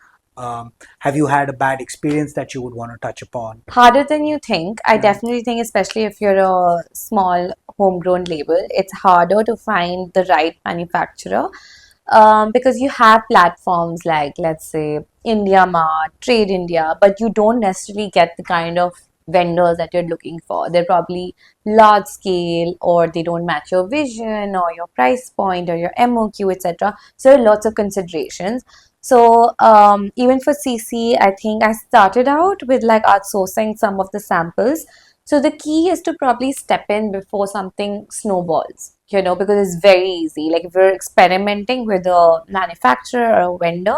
S2: Have you had a bad experience that you would want to touch upon?
S1: Harder than you think. I
S2: Yeah.
S1: definitely think, especially if you're a small homegrown label, it's harder to find the right manufacturer, because you have platforms like, let's say, India Mart, Trade India, but you don't necessarily get the kind of vendors that you're looking for. They're probably large scale, or they don't match your vision or your price point or your MOQ, etc. So lots of considerations. So even for CC, I think I started out with like outsourcing some of the samples. So the key is to probably step in before something snowballs, because it's very easy. Like if you're experimenting with a manufacturer or a vendor,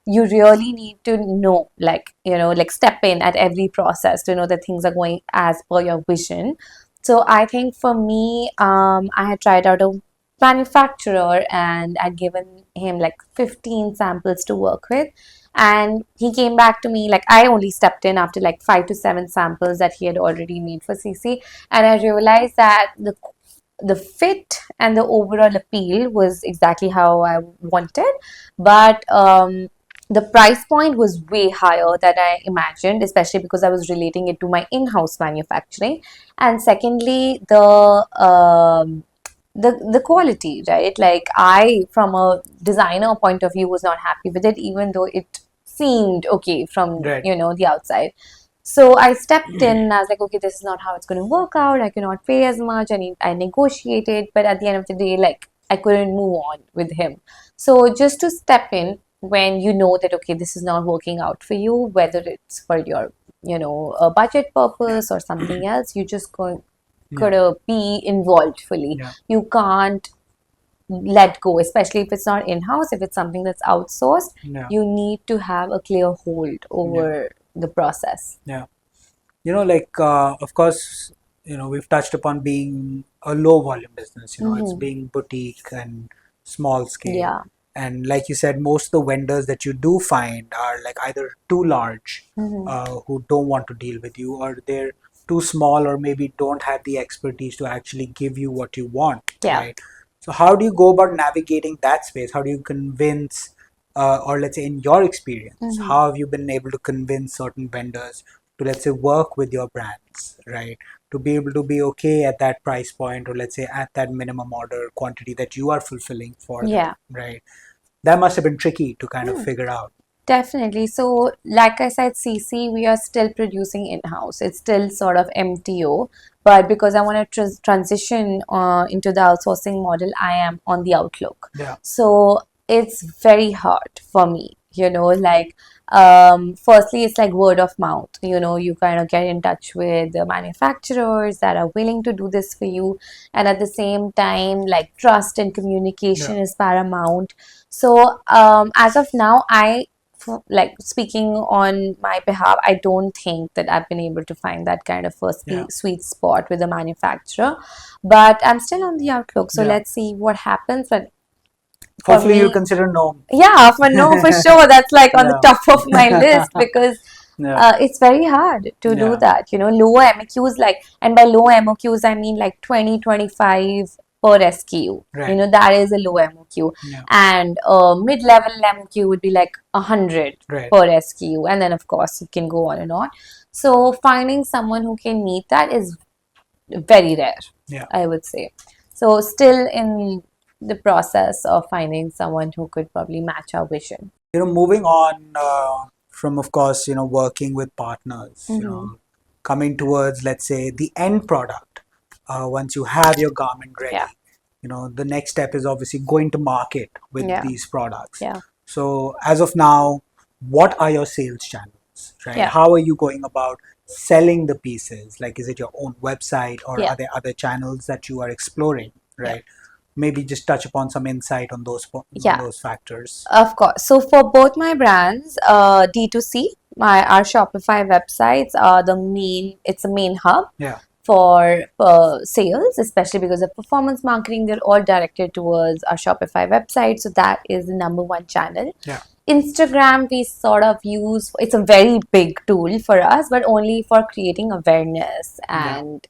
S1: you really need to know, like, like step in at every process to know that things are going as per your vision. So I think for me, I had tried out a manufacturer and I'd given him like 15 samples to work with. And he came back to me, like I only stepped in after like 5 to 7 samples that he had already made for CC. And I realized that the fit and the overall appeal was exactly how I wanted. But the price point was way higher than I imagined, especially because I was relating it to my in-house manufacturing. And secondly, the quality, right? Like I, from a designer point of view, was not happy with it, even though it seemed okay from
S2: Right.
S1: the outside. So I stepped in and I was like, okay, this is not how it's going to work out. I cannot pay as much. I negotiated, but at the end of the day, like I couldn't move on with him. So just to step in when you know that, okay, this is not working out for you, whether it's for your, a budget purpose or something else, you just
S2: Yeah.
S1: gotta be involved fully.
S2: Yeah.
S1: You can't let go, especially if it's not in-house. If it's something that's outsourced,
S2: Yeah.
S1: you need to have a clear hold over the process.
S2: Yeah. Of course, we've touched upon being a low volume business, it's
S1: Mm-hmm.
S2: being boutique and small scale.
S1: Yeah.
S2: And like you said, most of the vendors that you do find are like either too large,
S1: Mm-hmm.
S2: who don't want to deal with you, or they're too small or maybe don't have the expertise to actually give you what you want,
S1: Yeah.
S2: right? So how do you go about navigating that space? How do you convince, or let's say in your experience, how have you been able to convince certain vendors to, let's say, work with your brands, right? To be able to be okay at that price point, or let's say at that minimum order quantity that you are fulfilling for them,
S1: Yeah.
S2: right? That must have been tricky to kind of figure out.
S1: Definitely. So, like I said, SiSi, we are still producing in-house. It's still sort of MTO, but because I want to transition into the outsourcing model, I am on the outlook.
S2: Yeah.
S1: So it's very hard for me, like firstly, it's like word of mouth. You kind of get in touch with the manufacturers that are willing to do this for you, and at the same time, like trust and communication is paramount. So as of now, like speaking on my behalf, I don't think that I've been able to find that kind of a sweet spot with a manufacturer, but I'm still on the outlook. So let's see what happens. But for
S2: Hopefully, you'll
S1: me,
S2: consider no.
S1: yeah, for sure, that's like on the
S2: Yeah.
S1: top of my list because
S2: Yeah.
S1: it's very hard to do
S2: Yeah.
S1: that. Lower MOQs, like, and by low MOQs, I mean like 20, 25 per SKU.
S2: Right.
S1: That is a low MOQ.
S2: Yeah.
S1: And mid-level MOQ would be like 100
S2: Right.
S1: per SKU. And then, of course, it can go on and on. So finding someone who can meet that is very rare,
S2: Yeah.
S1: I would say. So still in the process of finding someone who could probably match our vision.
S2: Moving on from, of course, working with partners, coming towards, let's say, the end product. Once you have your garment ready,
S1: Yeah.
S2: the next step is obviously going to market with
S1: Yeah.
S2: these products.
S1: Yeah.
S2: So as of now, what are your sales channels, right?
S1: Yeah.
S2: How are you going about selling the pieces? Like, is it your own website, or
S1: Yeah.
S2: are there other channels that you are exploring, right? Maybe just touch upon some insight on those
S1: Yeah.
S2: those factors.
S1: Of course. So for both my brands, D2C, our Shopify websites are it's a main hub
S2: Yeah.
S1: for sales, especially because of performance marketing. They're all directed towards our Shopify website. So that is the number one channel.
S2: Yeah.
S1: Instagram, we sort of use, it's a very big tool for us, but only for creating awareness and,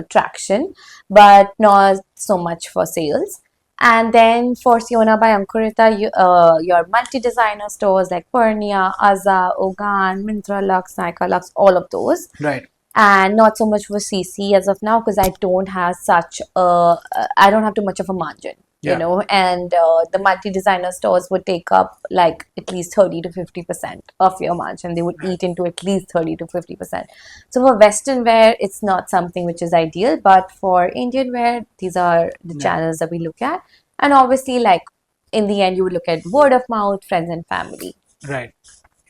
S1: traction, but not so much for sales. And then for Siyona by Ankurita, your multi-designer stores like Pernia, Azza, Ogan, Mintra Lux, Nykaa Lux, all of those.
S2: Right.
S1: And not so much for SiSi as of now because I don't have I don't have too much of a margin, and the multi-designer stores would take up like at least 30 to 50% of your margin. They would eat into at least 30 to 50%. So for Western wear, it's not something which is ideal, but for Indian wear, these are the channels that we look at. And obviously, like in the end, you would look at word of mouth, friends and family.
S2: Right.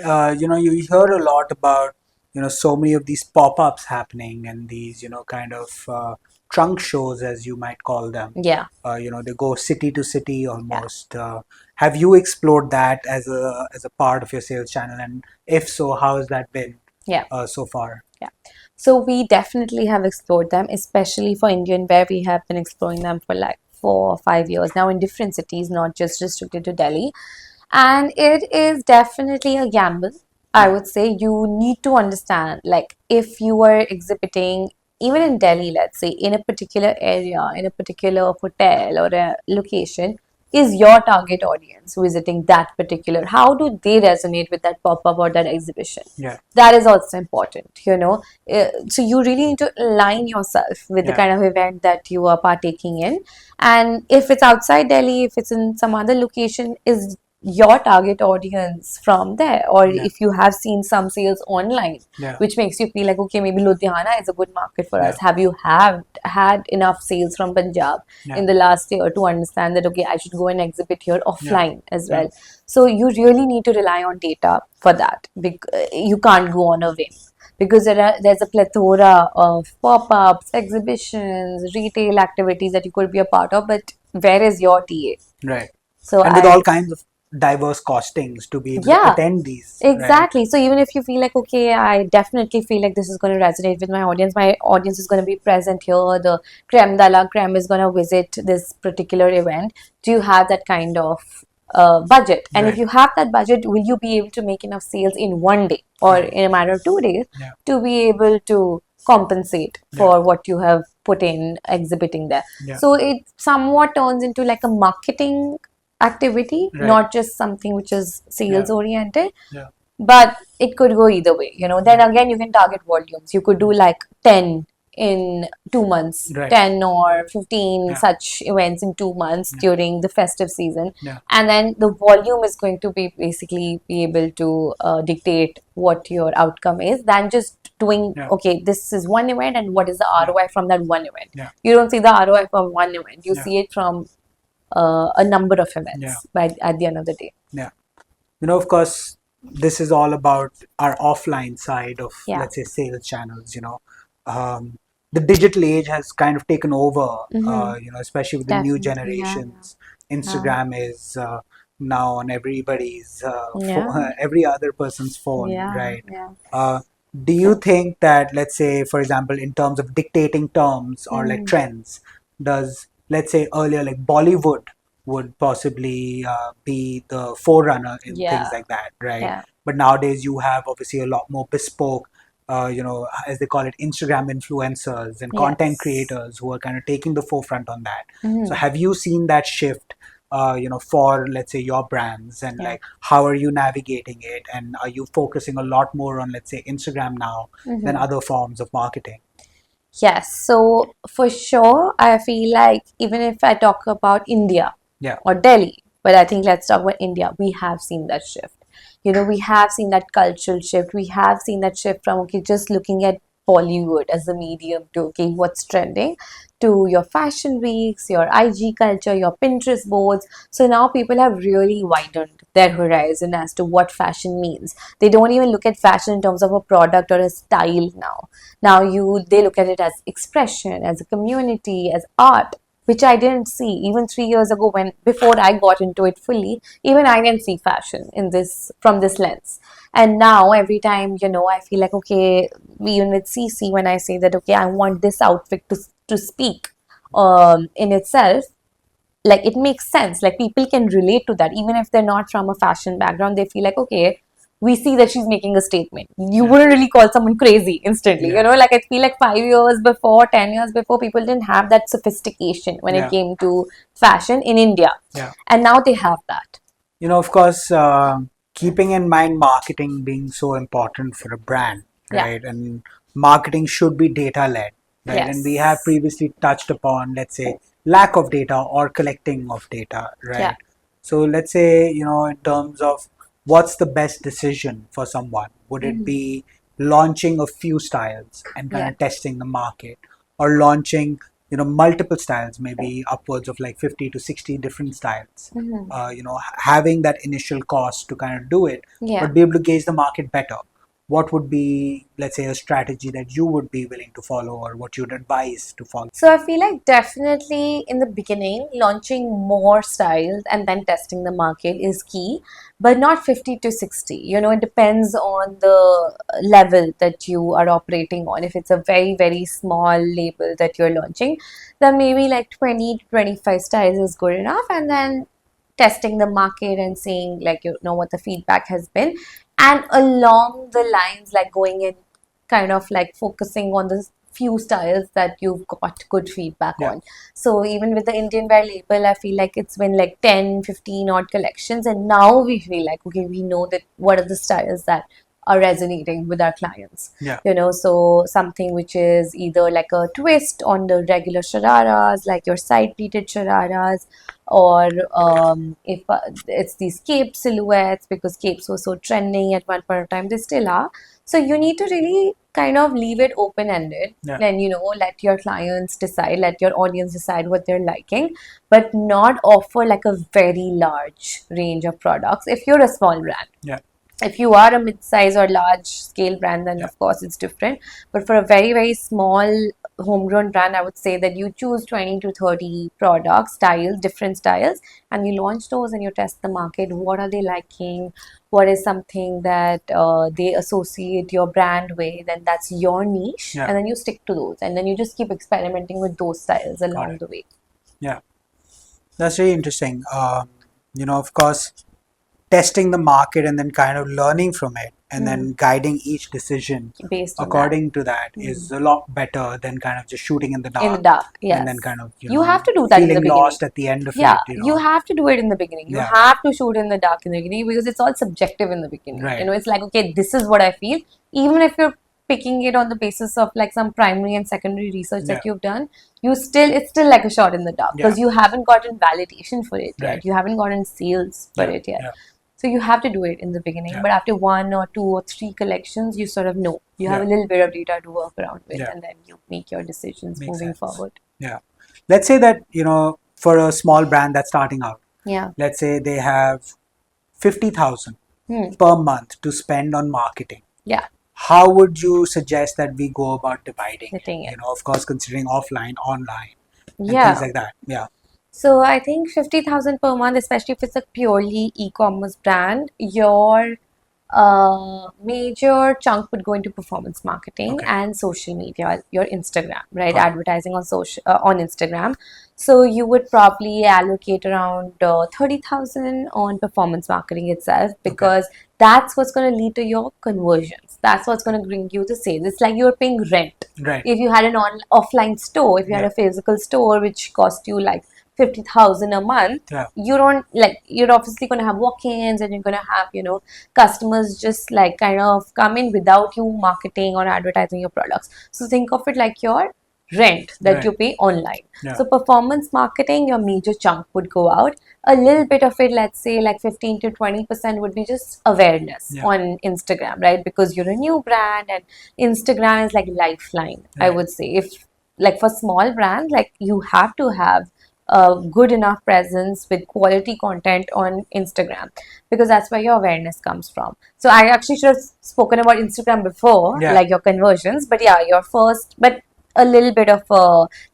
S2: You hear a lot about, so many of these pop-ups happening and these, kind of trunk shows, as you might call them.
S1: Yeah.
S2: They go city to city almost. Have you explored that as a part of your sales channel? And if so, how has that been so far?
S1: Yeah. So we definitely have explored them, especially for Indian wear. We have been exploring them for like 4 or 5 years now in different cities, not just restricted to Delhi. And it is definitely a gamble. I would say you need to understand, like, if you are exhibiting, even in Delhi, let's say, in a particular area, in a particular hotel or a location, is your target audience visiting that particular? How do they resonate with that pop up or that exhibition?
S2: Yeah.
S1: That is also important, So you really need to align yourself with the kind of event that you are partaking in. And if it's outside Delhi, if it's in some other location, is your target audience from there, or if you have seen some sales online, which makes you feel like, okay, maybe Ludhiana is a good market for us. Have you had enough sales from Punjab in the last year to understand that, okay, I should go and exhibit here offline as well? So you really need to rely on data for that. You can't go on a whim, because there's a plethora of pop-ups, exhibitions, retail activities that you could be a part of, but where is your TA?
S2: Right.
S1: So
S2: and with all kinds of diverse costings to be able to attend these.
S1: Exactly.
S2: Right?
S1: So even if you feel like, okay, I definitely feel like this is going to resonate with my audience is going to be present here, the creme de la creme is going to visit this particular event, do you have that kind of budget? And if you have that budget, will you be able to make enough sales in one day or in a matter of 2 days to be able to compensate
S2: Yeah.
S1: for what you have put in exhibiting there.
S2: Yeah.
S1: So it somewhat turns into like a marketing activity,
S2: Right.
S1: not just something which is sales oriented.
S2: Yeah.
S1: But it could go either way, you know. Then again, you can target volumes. You could do like 10 in 2 months,
S2: Right.
S1: 10 or 15
S2: Yeah.
S1: such events in 2 months
S2: Yeah.
S1: during the festive season.
S2: Yeah.
S1: And then the volume is going to be basically be able to dictate what your outcome is than just doing,
S2: Yeah.
S1: okay, this is one event and what is the ROI from that one event.
S2: Yeah.
S1: You don't see the ROI from one event, you
S2: Yeah.
S1: see it from a number of events
S2: Yeah.
S1: at the end of the day.
S2: Yeah. Of course, this is all about our offline side of,
S1: Yeah.
S2: let's say, sales channels. Um, the digital age has kind of taken over, especially with the new
S1: Definitely, yeah,
S2: generations. Instagram is now on everybody's,
S1: yeah,
S2: every other person's phone,
S1: yeah,
S2: right?
S1: yeah.
S2: Uh, do you think that, let's say, for example, in terms of dictating terms or like trends, does, let's say, earlier, like Bollywood would possibly be the forerunner in things
S1: Yeah,
S2: like that, right?
S1: yeah,
S2: But nowadays you have obviously a lot more bespoke, as they call it, Instagram influencers and content
S1: yes.
S2: creators who are kind of taking the forefront on that. So
S1: Mhm.
S2: have you seen that shift, for, let's say, your brands, and
S1: Yeah.
S2: like how are you navigating it, and are you focusing a lot more on, let's say, Instagram now than
S1: Mhm.
S2: other forms of marketing?
S1: Yes, so for sure, I feel like even if I talk about India
S2: Yeah.
S1: or Delhi, but I think let's talk about India, we have seen that shift. You know, we have seen that cultural shift. We have seen that shift from, okay, just looking at Bollywood as a medium to, okay, what's trending, to your fashion weeks, your IG culture, your Pinterest boards. So now people have really widened their horizon as to what fashion means. They don't even look at fashion in terms of a product or a style now. Now they look at it as expression, as a community, as art, which I didn't see even 3 years ago when before I got into it fully. Even I didn't see fashion in this from this lens. And now every time, I feel like, okay, even with CC, when I say that, okay, I want this outfit to speak in itself, like it makes sense. Like people can relate to that, even if they're not from a fashion background. They feel like, okay, we see that she's making a statement. You wouldn't really call someone crazy instantly, like I feel like 5 years before, 10 years before, people didn't have that sophistication when it came to fashion in India.
S2: Yeah.
S1: And now they have that.
S2: Of course, keeping in mind marketing being so important for a brand,
S1: Yeah.
S2: right? And marketing should be data led, right? And we have
S1: Yes.
S2: previously touched upon, let's say, lack of data or collecting of data,
S1: Yeah.
S2: right? So let's say, in terms of what's the best decision for someone, would it be launching a few styles and kind
S1: Yeah.
S2: of testing the market, or launching, multiple styles, maybe upwards of like 50 to 60 different styles? Having that initial cost to kind of do it,
S1: Yeah.
S2: but be able to gauge the market better. What would be, let's say, a strategy that you would be willing to follow, or what you'd advise to follow?
S1: So I feel like definitely in the beginning, launching more styles and then testing the market is key, but not 50 to 60. It depends on the level that you are operating on. If it's a very, very small label that you're launching, then maybe like 20 to 25 styles is good enough. And then testing the market and seeing, like, what the feedback has been. And along the lines, like going in kind of like focusing on the few styles that you've got good feedback on. So even with the Indian wear label, I feel like it's been like 10, 15 odd collections. And now we feel like, okay, we know that what are the styles that are resonating with our clients.
S2: Yeah.
S1: So something which is either like a twist on the regular shararas, like your side pleated shararas, or if it's these cape silhouettes, because capes were so trending at one point of time, they still are. So you need to really kind of leave it open ended.
S2: Yeah.
S1: And let your clients decide, let your audience decide what they're liking, but not offer like a very large range of products if you're a small brand.
S2: Yeah.
S1: If you are a mid-size or large scale brand, then of course it's different. But for a very, very small homegrown brand, I would say that you choose 20 to 30 products, styles, different styles, and you launch those and you test the market. What are they liking? What is something that they associate your brand with? Then that's your niche.
S2: Yeah.
S1: And then you stick to those. And then you just keep experimenting with those styles along the way.
S2: Yeah. That's really interesting. Of course, testing the market and then kind of learning from it and then guiding each decision
S1: based on that.
S2: according to that is a lot better than kind of just shooting in the
S1: In the
S2: dark
S1: dark, yes.
S2: and then kind of
S1: You have to do that in the
S2: feeling
S1: beginning.
S2: lost at the end of
S1: Yeah,
S2: it.
S1: you have to do it in the beginning. You
S2: Yeah.
S1: have to shoot in the dark in the beginning because it's all subjective in the beginning.
S2: Right.
S1: You know, it's like, okay, this is what I feel. Even if you're picking it on the basis of like some primary and secondary research that you've done, it's still like a shot in the dark because you haven't gotten validation for it yet. You haven't gotten sales for it yet. So you have to do it in the beginning, but after 1 or 2 or 3 collections, you sort of know. You have a little bit of data to work around with, and then you make your decisions moving forward.
S2: Yeah. Let's say that, for a small brand that's starting out,
S1: Yeah.
S2: let's say they have 50,000 per month to spend on marketing.
S1: Yeah.
S2: How would you suggest that we go about dividing
S1: Hitting it.
S2: Of course, considering offline, online, and
S1: Yeah.
S2: things like that. Yeah.
S1: So I think 50,000 per month, especially if it's a purely e-commerce brand, your major chunk would go into performance marketing and social media, your Instagram, right? Advertising on Instagram. So you would probably allocate around 30,000 on performance marketing itself because that's what's going to lead to your conversions. That's what's going to bring you the sales. It's like you're paying rent.
S2: Right.
S1: If you had an offline store, if you had a physical store which cost you like 50,000 a month, you're obviously going to have walk-ins and you're going to have, customers just like kind of come in without you marketing or advertising your products. So think of it like your rent that you pay online. So performance marketing, your major chunk would go out. A little bit of it, let's say like 15 to 20% would be just awareness on Instagram, right? Because you're a new brand and Instagram is like lifeline, I would say. If like for small brands, like you have to have a good enough presence with quality content on Instagram because that's where your awareness comes from. So I actually should have spoken about Instagram before, like your conversions, but your first, but a little bit of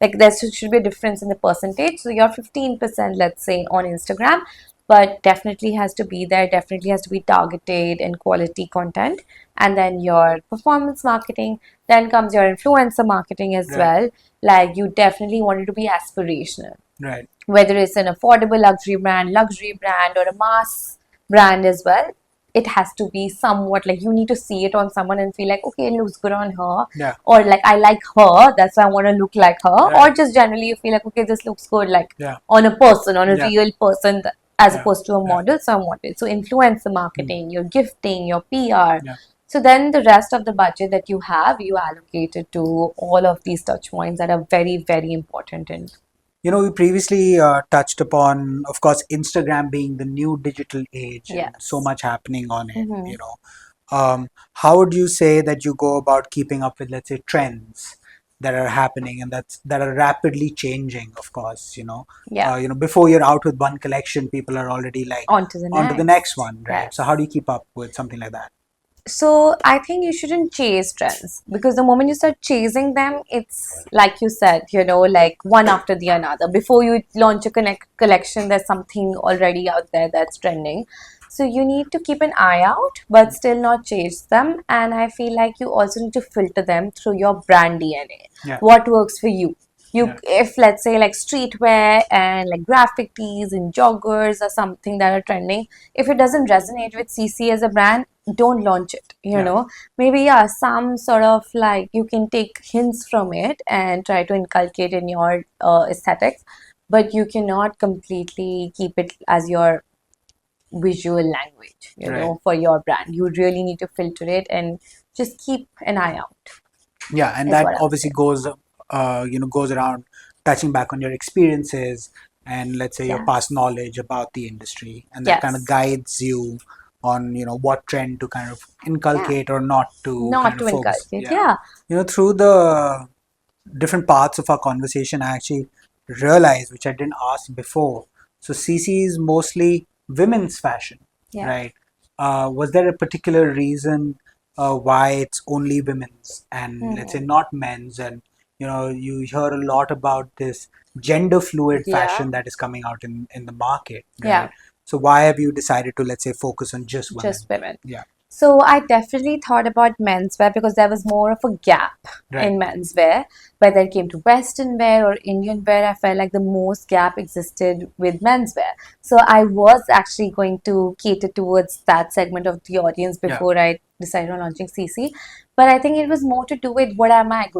S1: like there should be a difference in the percentage. So your 15%, let's say, on Instagram, but definitely has to be there, definitely has to be targeted and quality content. And then your performance marketing, then comes your influencer marketing as well. Like you definitely want it to be aspirational.
S2: Right.
S1: Whether it's an affordable luxury brand, or a mass brand as well, it has to be somewhat like you need to see it on someone and feel like, okay, it looks good on her.
S2: Yeah.
S1: Or like, I like her, that's why I want to look like her. Or just generally you feel like, okay, this looks good like on a person, on a real person as opposed to a model. So I want it. So influencer marketing, your gifting, your PR. So then the rest of the budget that you have, you allocate it to all of these touch points that are very, very important. And
S2: we previously touched upon, of course, Instagram being the new digital age and so much happening on it. How would you say that you go about keeping up with, let's say, trends that are happening and that are rapidly changing? Of course, before you're out with one collection, people are already like
S1: on to the
S2: next one, right? So how do you keep up with something like that?
S1: So I think you shouldn't chase trends because the moment you start chasing them, it's like you said, like one after the another. Before you launch a collection, there's something already out there that's trending. So you need to keep an eye out, but still not chase them. And I feel like you also need to filter them through your brand DNA. What works for you? If let's say like streetwear and like graphic tees and joggers or something that are trending, if it doesn't resonate with SiSi as a brand, don't launch it. Maybe some sort of like you can take hints from it and try to inculcate in your aesthetics, but you cannot completely keep it as your visual language, for your brand. You really need to filter it and just keep an eye out.
S2: Yeah, and that obviously goes around touching back on your experiences and let's say your past knowledge about the industry, and that kind of guides you on what trend to kind of inculcate or not to focus.
S1: Inculcate.
S2: Through the different parts of our conversation, I actually realized, which I didn't ask before, so SiSi is mostly women's fashion, right? Was there a particular reason why it's only women's and let's say not men's? And you hear a lot about this gender fluid fashion that is coming out in the market, right? So why have you decided to, let's say, focus on just women?
S1: Just women.
S2: Yeah.
S1: So I definitely thought about menswear because there was more of a gap in menswear. Whether it came to Western wear or Indian wear, I felt like the most gap existed with menswear. So I was actually going to cater towards that segment of the audience before I decided on launching SiSi. But I think it was more to do with what am I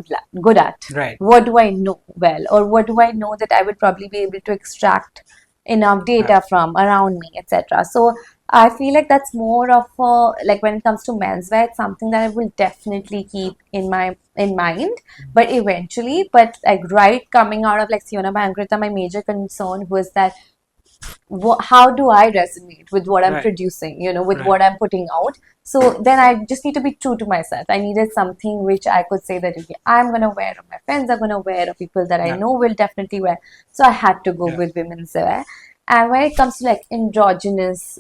S1: good at?
S2: Right.
S1: What do I know well? Or what do I know that I would probably be able to extract enough data from around me, etc. So I feel like that's more of a, like when it comes to menswear, it's something that I will definitely keep in mind. But eventually, but like right coming out of like Siyona Bankrita, my major concern was that how do I resonate with what I'm producing, with what I'm putting out. So then I just need to be true to myself. I needed something which I could say that, okay, I'm going to wear, or my friends are going to wear, or people that I know will definitely wear. So I had to go with women's wear. And when it comes to like androgynous,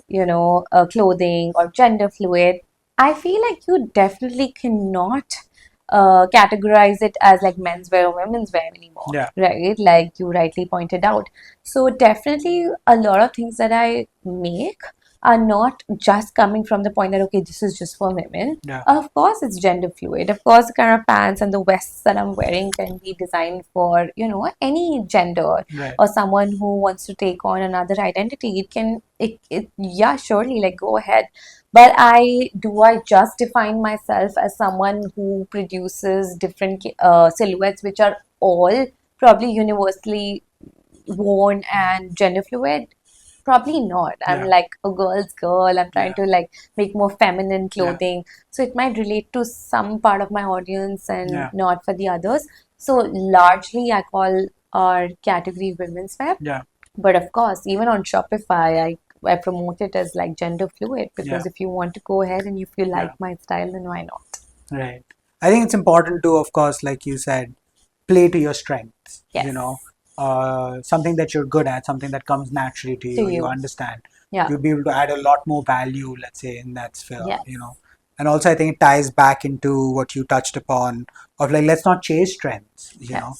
S1: clothing or gender fluid, I feel like you definitely cannot categorize it as like menswear or women's wear anymore, right? Like you rightly pointed out. So definitely a lot of things that I make are not just coming from the point that, okay, this is just for women. Of course, it's gender fluid. Of course, the kind of pants and the vests that I'm wearing can be designed for, any gender or someone who wants to take on another identity. Yeah, surely, like go ahead. But I just define myself as someone who produces different silhouettes which are all probably universally worn and gender fluid? Probably not. I'm like a girl's girl. I'm trying to like make more feminine clothing. So it might relate to some part of my audience and not for the others. So largely I call our category women's wear. But of course, even on Shopify, I promote it as like gender fluid because if you want to go ahead and if you like my style, then why not?
S2: Right. I think it's important to, of course, like you said, play to your strengths.
S1: Yes.
S2: Something that you're good at, something that comes naturally to you, you understand.
S1: Yeah.
S2: You'll be able to add a lot more value, let's say, in that sphere,
S1: Yes.
S2: And also, I think it ties back into what you touched upon of like, let's not chase trends, know.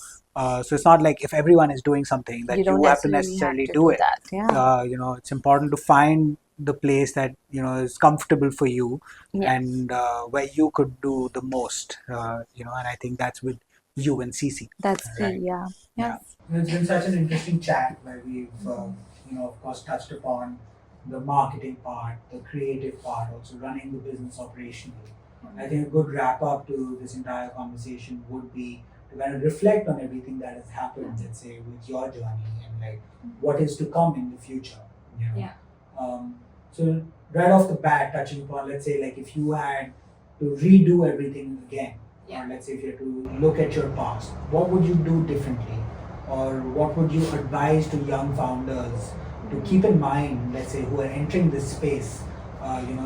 S2: So it's not like if everyone is doing something that you have to necessarily do it.
S1: That. Yeah.
S2: It's important to find the place that is comfortable for you
S1: Yes.
S2: and where you could do the most. And I think that's with you and SiSi.
S1: That's key. Yeah.
S2: Yeah. It's been such an interesting chat where we've, of course, touched upon the marketing part, the creative part, also running the business operationally. I think a good wrap up to this entire conversation would be to kind of reflect on everything that has happened, let's say, with your journey and like what is to come in the future.
S1: Yeah.
S2: So right off the bat, touching upon, let's say, like if you had to redo everything again, or let's say if you had to look at your past, what would you do differently? Or what would you advise to young founders to keep in mind, let's say, who are entering this space?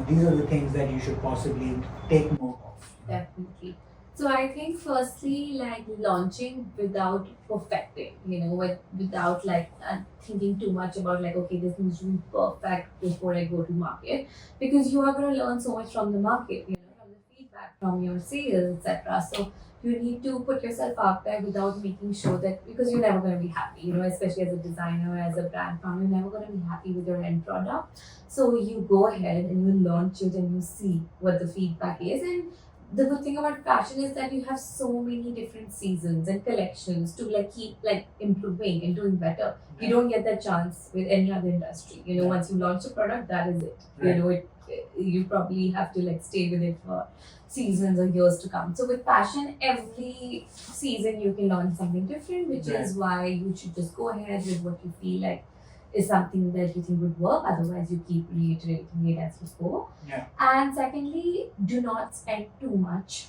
S2: These are the things that you should possibly take note of.
S1: Definitely. So I think firstly, like launching without perfecting, without like thinking too much about like, okay, this needs to be perfect before I go to market, because you are going to learn so much from the market, from the feedback, from your sales, etc. So you need to put yourself out there without making sure that, because you're never going to be happy, especially as a designer, as a brand founder, you're never going to be happy with your end product. So you go ahead and you launch it and you see what the feedback is. And the good thing about fashion is that you have so many different seasons and collections to like keep like improving and doing better. You don't get that chance with any other industry. Once you launch a product, that is it. You probably have to like stay with it for seasons or years to come. So with fashion, every season you can launch something different, which is why you should just go ahead with what you feel like is something that you think would work. Otherwise, you keep reiterating it as before. And secondly, do not spend too much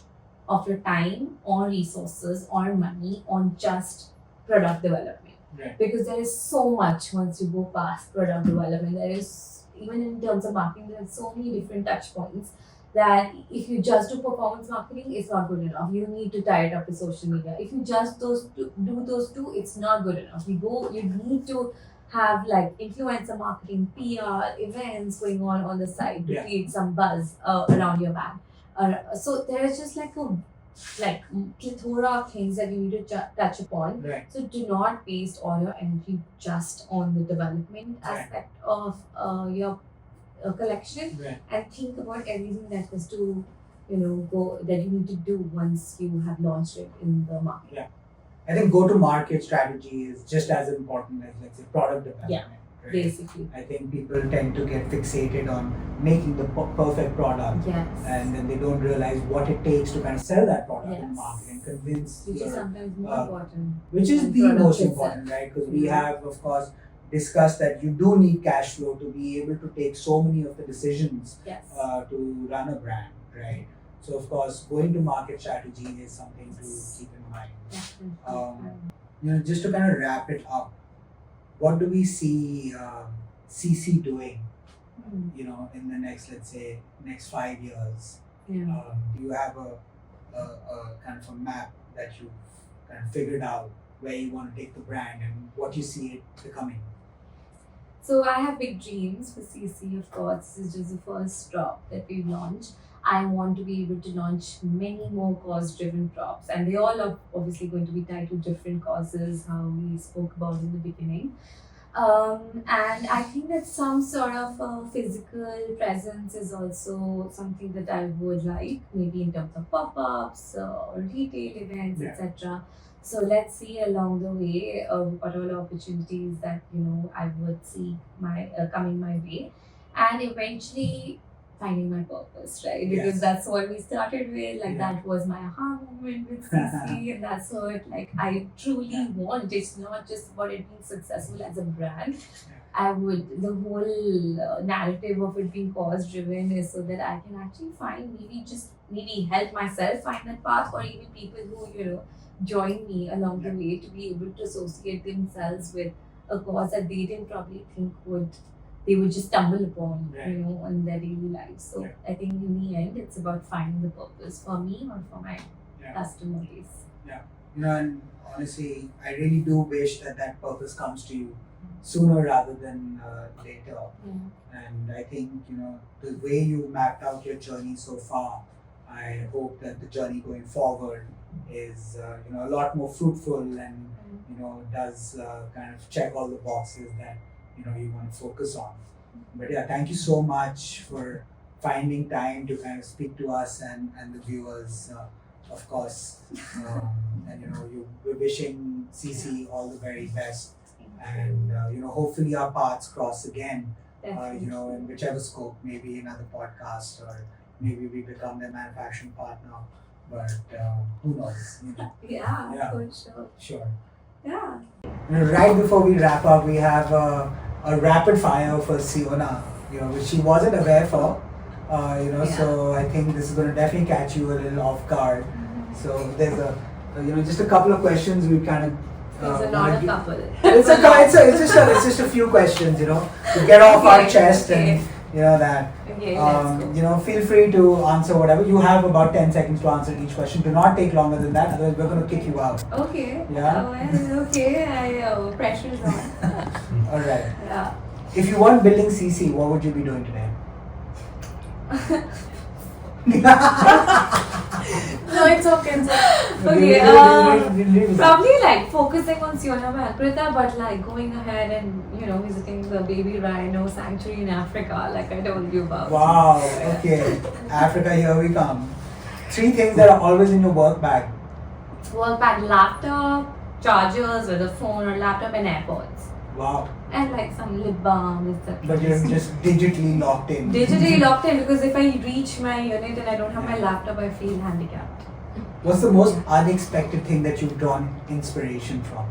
S1: of your time or resources or money on just product development. Because there is so much once you go past product development. There is, even in terms of marketing, there are so many different touch points that if you just do performance marketing, it's not good enough. You need to tie it up with social media. If you just do those two, it's not good enough. You need to have like influencer marketing, PR, events going on the side to create some buzz around your brand. So there's just like a plethora of things that you need to touch upon. So do not waste all your energy just on the development aspect of your collection
S2: Right.
S1: and think about everything that was to, go that you need to do once you have launched it in the market.
S2: Yeah. I think go-to-market strategy is just as important as, let's say, product development. Right?
S1: Basically.
S2: I think people tend to get fixated on making the perfect product,
S1: Yes.
S2: and then they don't realize what it takes to kind of sell that product in the
S1: Yes.
S2: market and convince
S1: Which is
S2: your,
S1: sometimes more important.
S2: which is
S1: than
S2: the
S1: product
S2: most
S1: itself.
S2: important, right? Because we
S1: Yeah.
S2: have, of course, discussed that you do need cash flow to be able to take so many of the decisions
S1: Yes.
S2: to run a brand, right? So, of course, going to market strategy is something to keep in mind. Just to kind of wrap it up, what do we see SiSi doing, in the next, let's say, next 5 years?
S1: Yeah.
S2: Do you have a kind of a map that you've kind of figured out where you want to take the brand and what you see it becoming?
S1: So I have big dreams for SiSi, of course. This is just the first drop that we've launched. I want to be able to launch many more cause-driven drops, and they all are obviously going to be tied to different causes, how we spoke about in the beginning. And I think that some sort of physical presence is also something that I would like, maybe in terms of pop-ups or retail events,
S2: Yeah.
S1: etc. So let's see along the way what all opportunities that I would see coming my way, and eventually finding my purpose, right? Because
S2: Yes.
S1: that's what we started with. Like
S2: Yeah.
S1: that was my aha moment with SiSi, and that's what I truly want. It's not just about it being successful as a brand. The whole narrative of it being cause driven is so that I can actually find maybe help myself find that path, or even people who join me along the way to be able to associate themselves with a cause that they didn't probably think they would just stumble upon,
S2: Right.
S1: in their daily lives. So
S2: Yeah.
S1: I think in the end, it's about finding the purpose for me or for my
S2: Yeah.
S1: customer base.
S2: And honestly, I really do wish that purpose comes to you sooner rather than later.
S1: Yeah.
S2: And I think, the way you mapped out your journey so far, I hope that the journey going forward is, a lot more fruitful and, does kind of check all the boxes that, you want to focus on. But yeah, thank you so much for finding time to kind of speak to us and the viewers, of course. And, we're wishing SiSi all the very best. And, hopefully our paths cross again, in whichever scope, maybe another podcast, or maybe we become their manufacturing partner. But who knows?
S1: Yeah, for sure.
S2: Sure.
S1: Yeah.
S2: Right before we wrap up, we have a rapid fire for Siyona, which she wasn't aware for. So I think this is going to definitely catch you a little off guard. So there's just a couple of questions we kind of.
S1: It's not a couple.
S2: It's just a few questions, to get off our chest and that.
S1: Okay, let's go.
S2: Feel free to answer whatever. You have about 10 seconds to answer each question. Do not take longer than that, otherwise we're going to kick you out.
S1: Okay.
S2: Yeah.
S1: Well, okay. Pressure is on.
S2: All right.
S1: Yeah.
S2: If you weren't building SiSi, what would you be doing today?
S1: No, it's okay. Okay. Probably focusing on Siyona by Alprita, but going ahead and visiting the baby rhino sanctuary in Africa, like I told you about.
S2: Wow. Okay. Africa, here we come. 3 things that are always in your work bag.
S1: Work bag: laptop, chargers, whether phone or laptop, and AirPods.
S2: Wow.
S1: And some lip balm, etc.
S2: But you're just digitally locked in.
S1: Digitally locked in, because if I reach my unit and I don't have my laptop, I feel handicapped.
S2: What's the most unexpected thing that you've drawn inspiration from?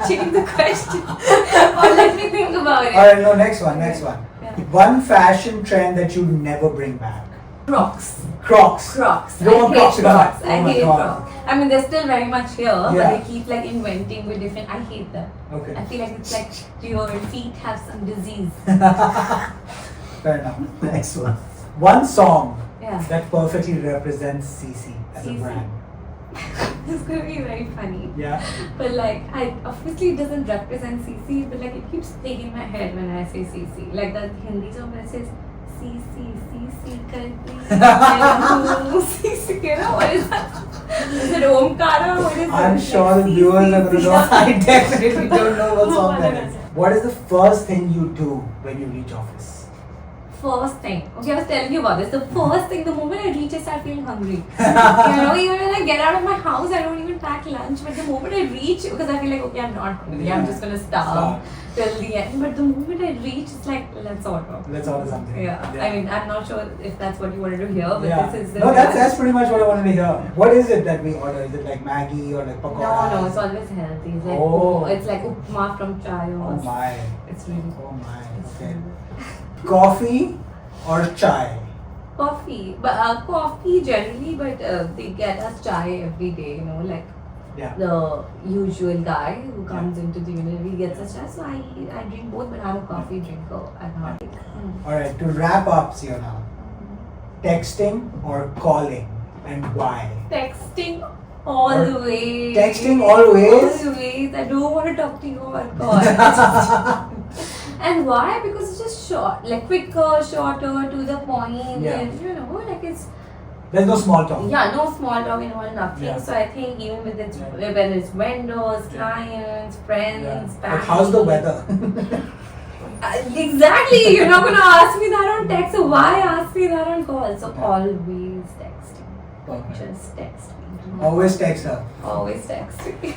S1: Change the question. Or let me think about it.
S2: Alright, no, next one.
S1: Yeah.
S2: One fashion trend that you'd never bring back.
S1: Crocs.
S2: Crocs.
S1: I hate Crocs. I hate
S2: God.
S1: Crocs. I mean, they're still very much here,
S2: Yeah.
S1: but they keep inventing with different. I hate them.
S2: Okay.
S1: I feel like it's like your feet have some disease.
S2: Fair enough. Next one. One song
S1: Yeah.
S2: that perfectly represents SiSi as a
S1: SiSi.
S2: brand.
S1: This is gonna be very funny.
S2: Yeah.
S1: But I obviously it doesn't represent SiSi, but it keeps playing in my head when I say SiSi. Like that Hindi song that says SiSi करती है SiSi what is that? Is it Omkara? What is
S2: I'm
S1: it?
S2: sure the viewers are going to know. I definitely don't know what song that is. What is the first thing you do when you reach office?
S1: First thing. Okay, I was telling you about this. The first thing, the moment I reach, I start feeling hungry. Even when I get out of my house, I don't even pack lunch. But the moment I reach, because I feel like, okay, I'm not hungry. I'm just going to starve till the end. But the moment I reach, it's like, let's order.
S2: Let's order something.
S1: Yeah. I mean, I'm not sure if that's what you wanted to hear, but this is the...
S2: No, that's pretty much what I wanted to hear. What is it that we order? Is it like Maggi or like pakora?
S1: No, it's always healthy. It's like upma from chai.
S2: Oh my.
S1: It's really...
S2: Oh my. Okay. Coffee or chai?
S1: Coffee, but coffee generally, but they get us chai every day, like the usual guy who comes into the unit, he gets us chai. So I drink both, but I'm a coffee drinker at heart.
S2: Alright, to wrap up, Siyona, texting or calling, and why?
S1: Texting all the way.
S2: Texting always?
S1: Always. I don't want to talk to you over call. And why? Because it's just short, like quicker, shorter, to the point. And, like it's...
S2: There's no small talk.
S1: Yeah, no small talk and nothing.
S2: Yeah.
S1: So I think even with it, whether it's vendors, clients, friends,
S2: But how's the weather?
S1: Exactly. You're not going to ask me that on text. So why ask me that on call? So always texting.
S2: Perfect.
S1: Just text me.
S2: Always text her.
S1: Always text me.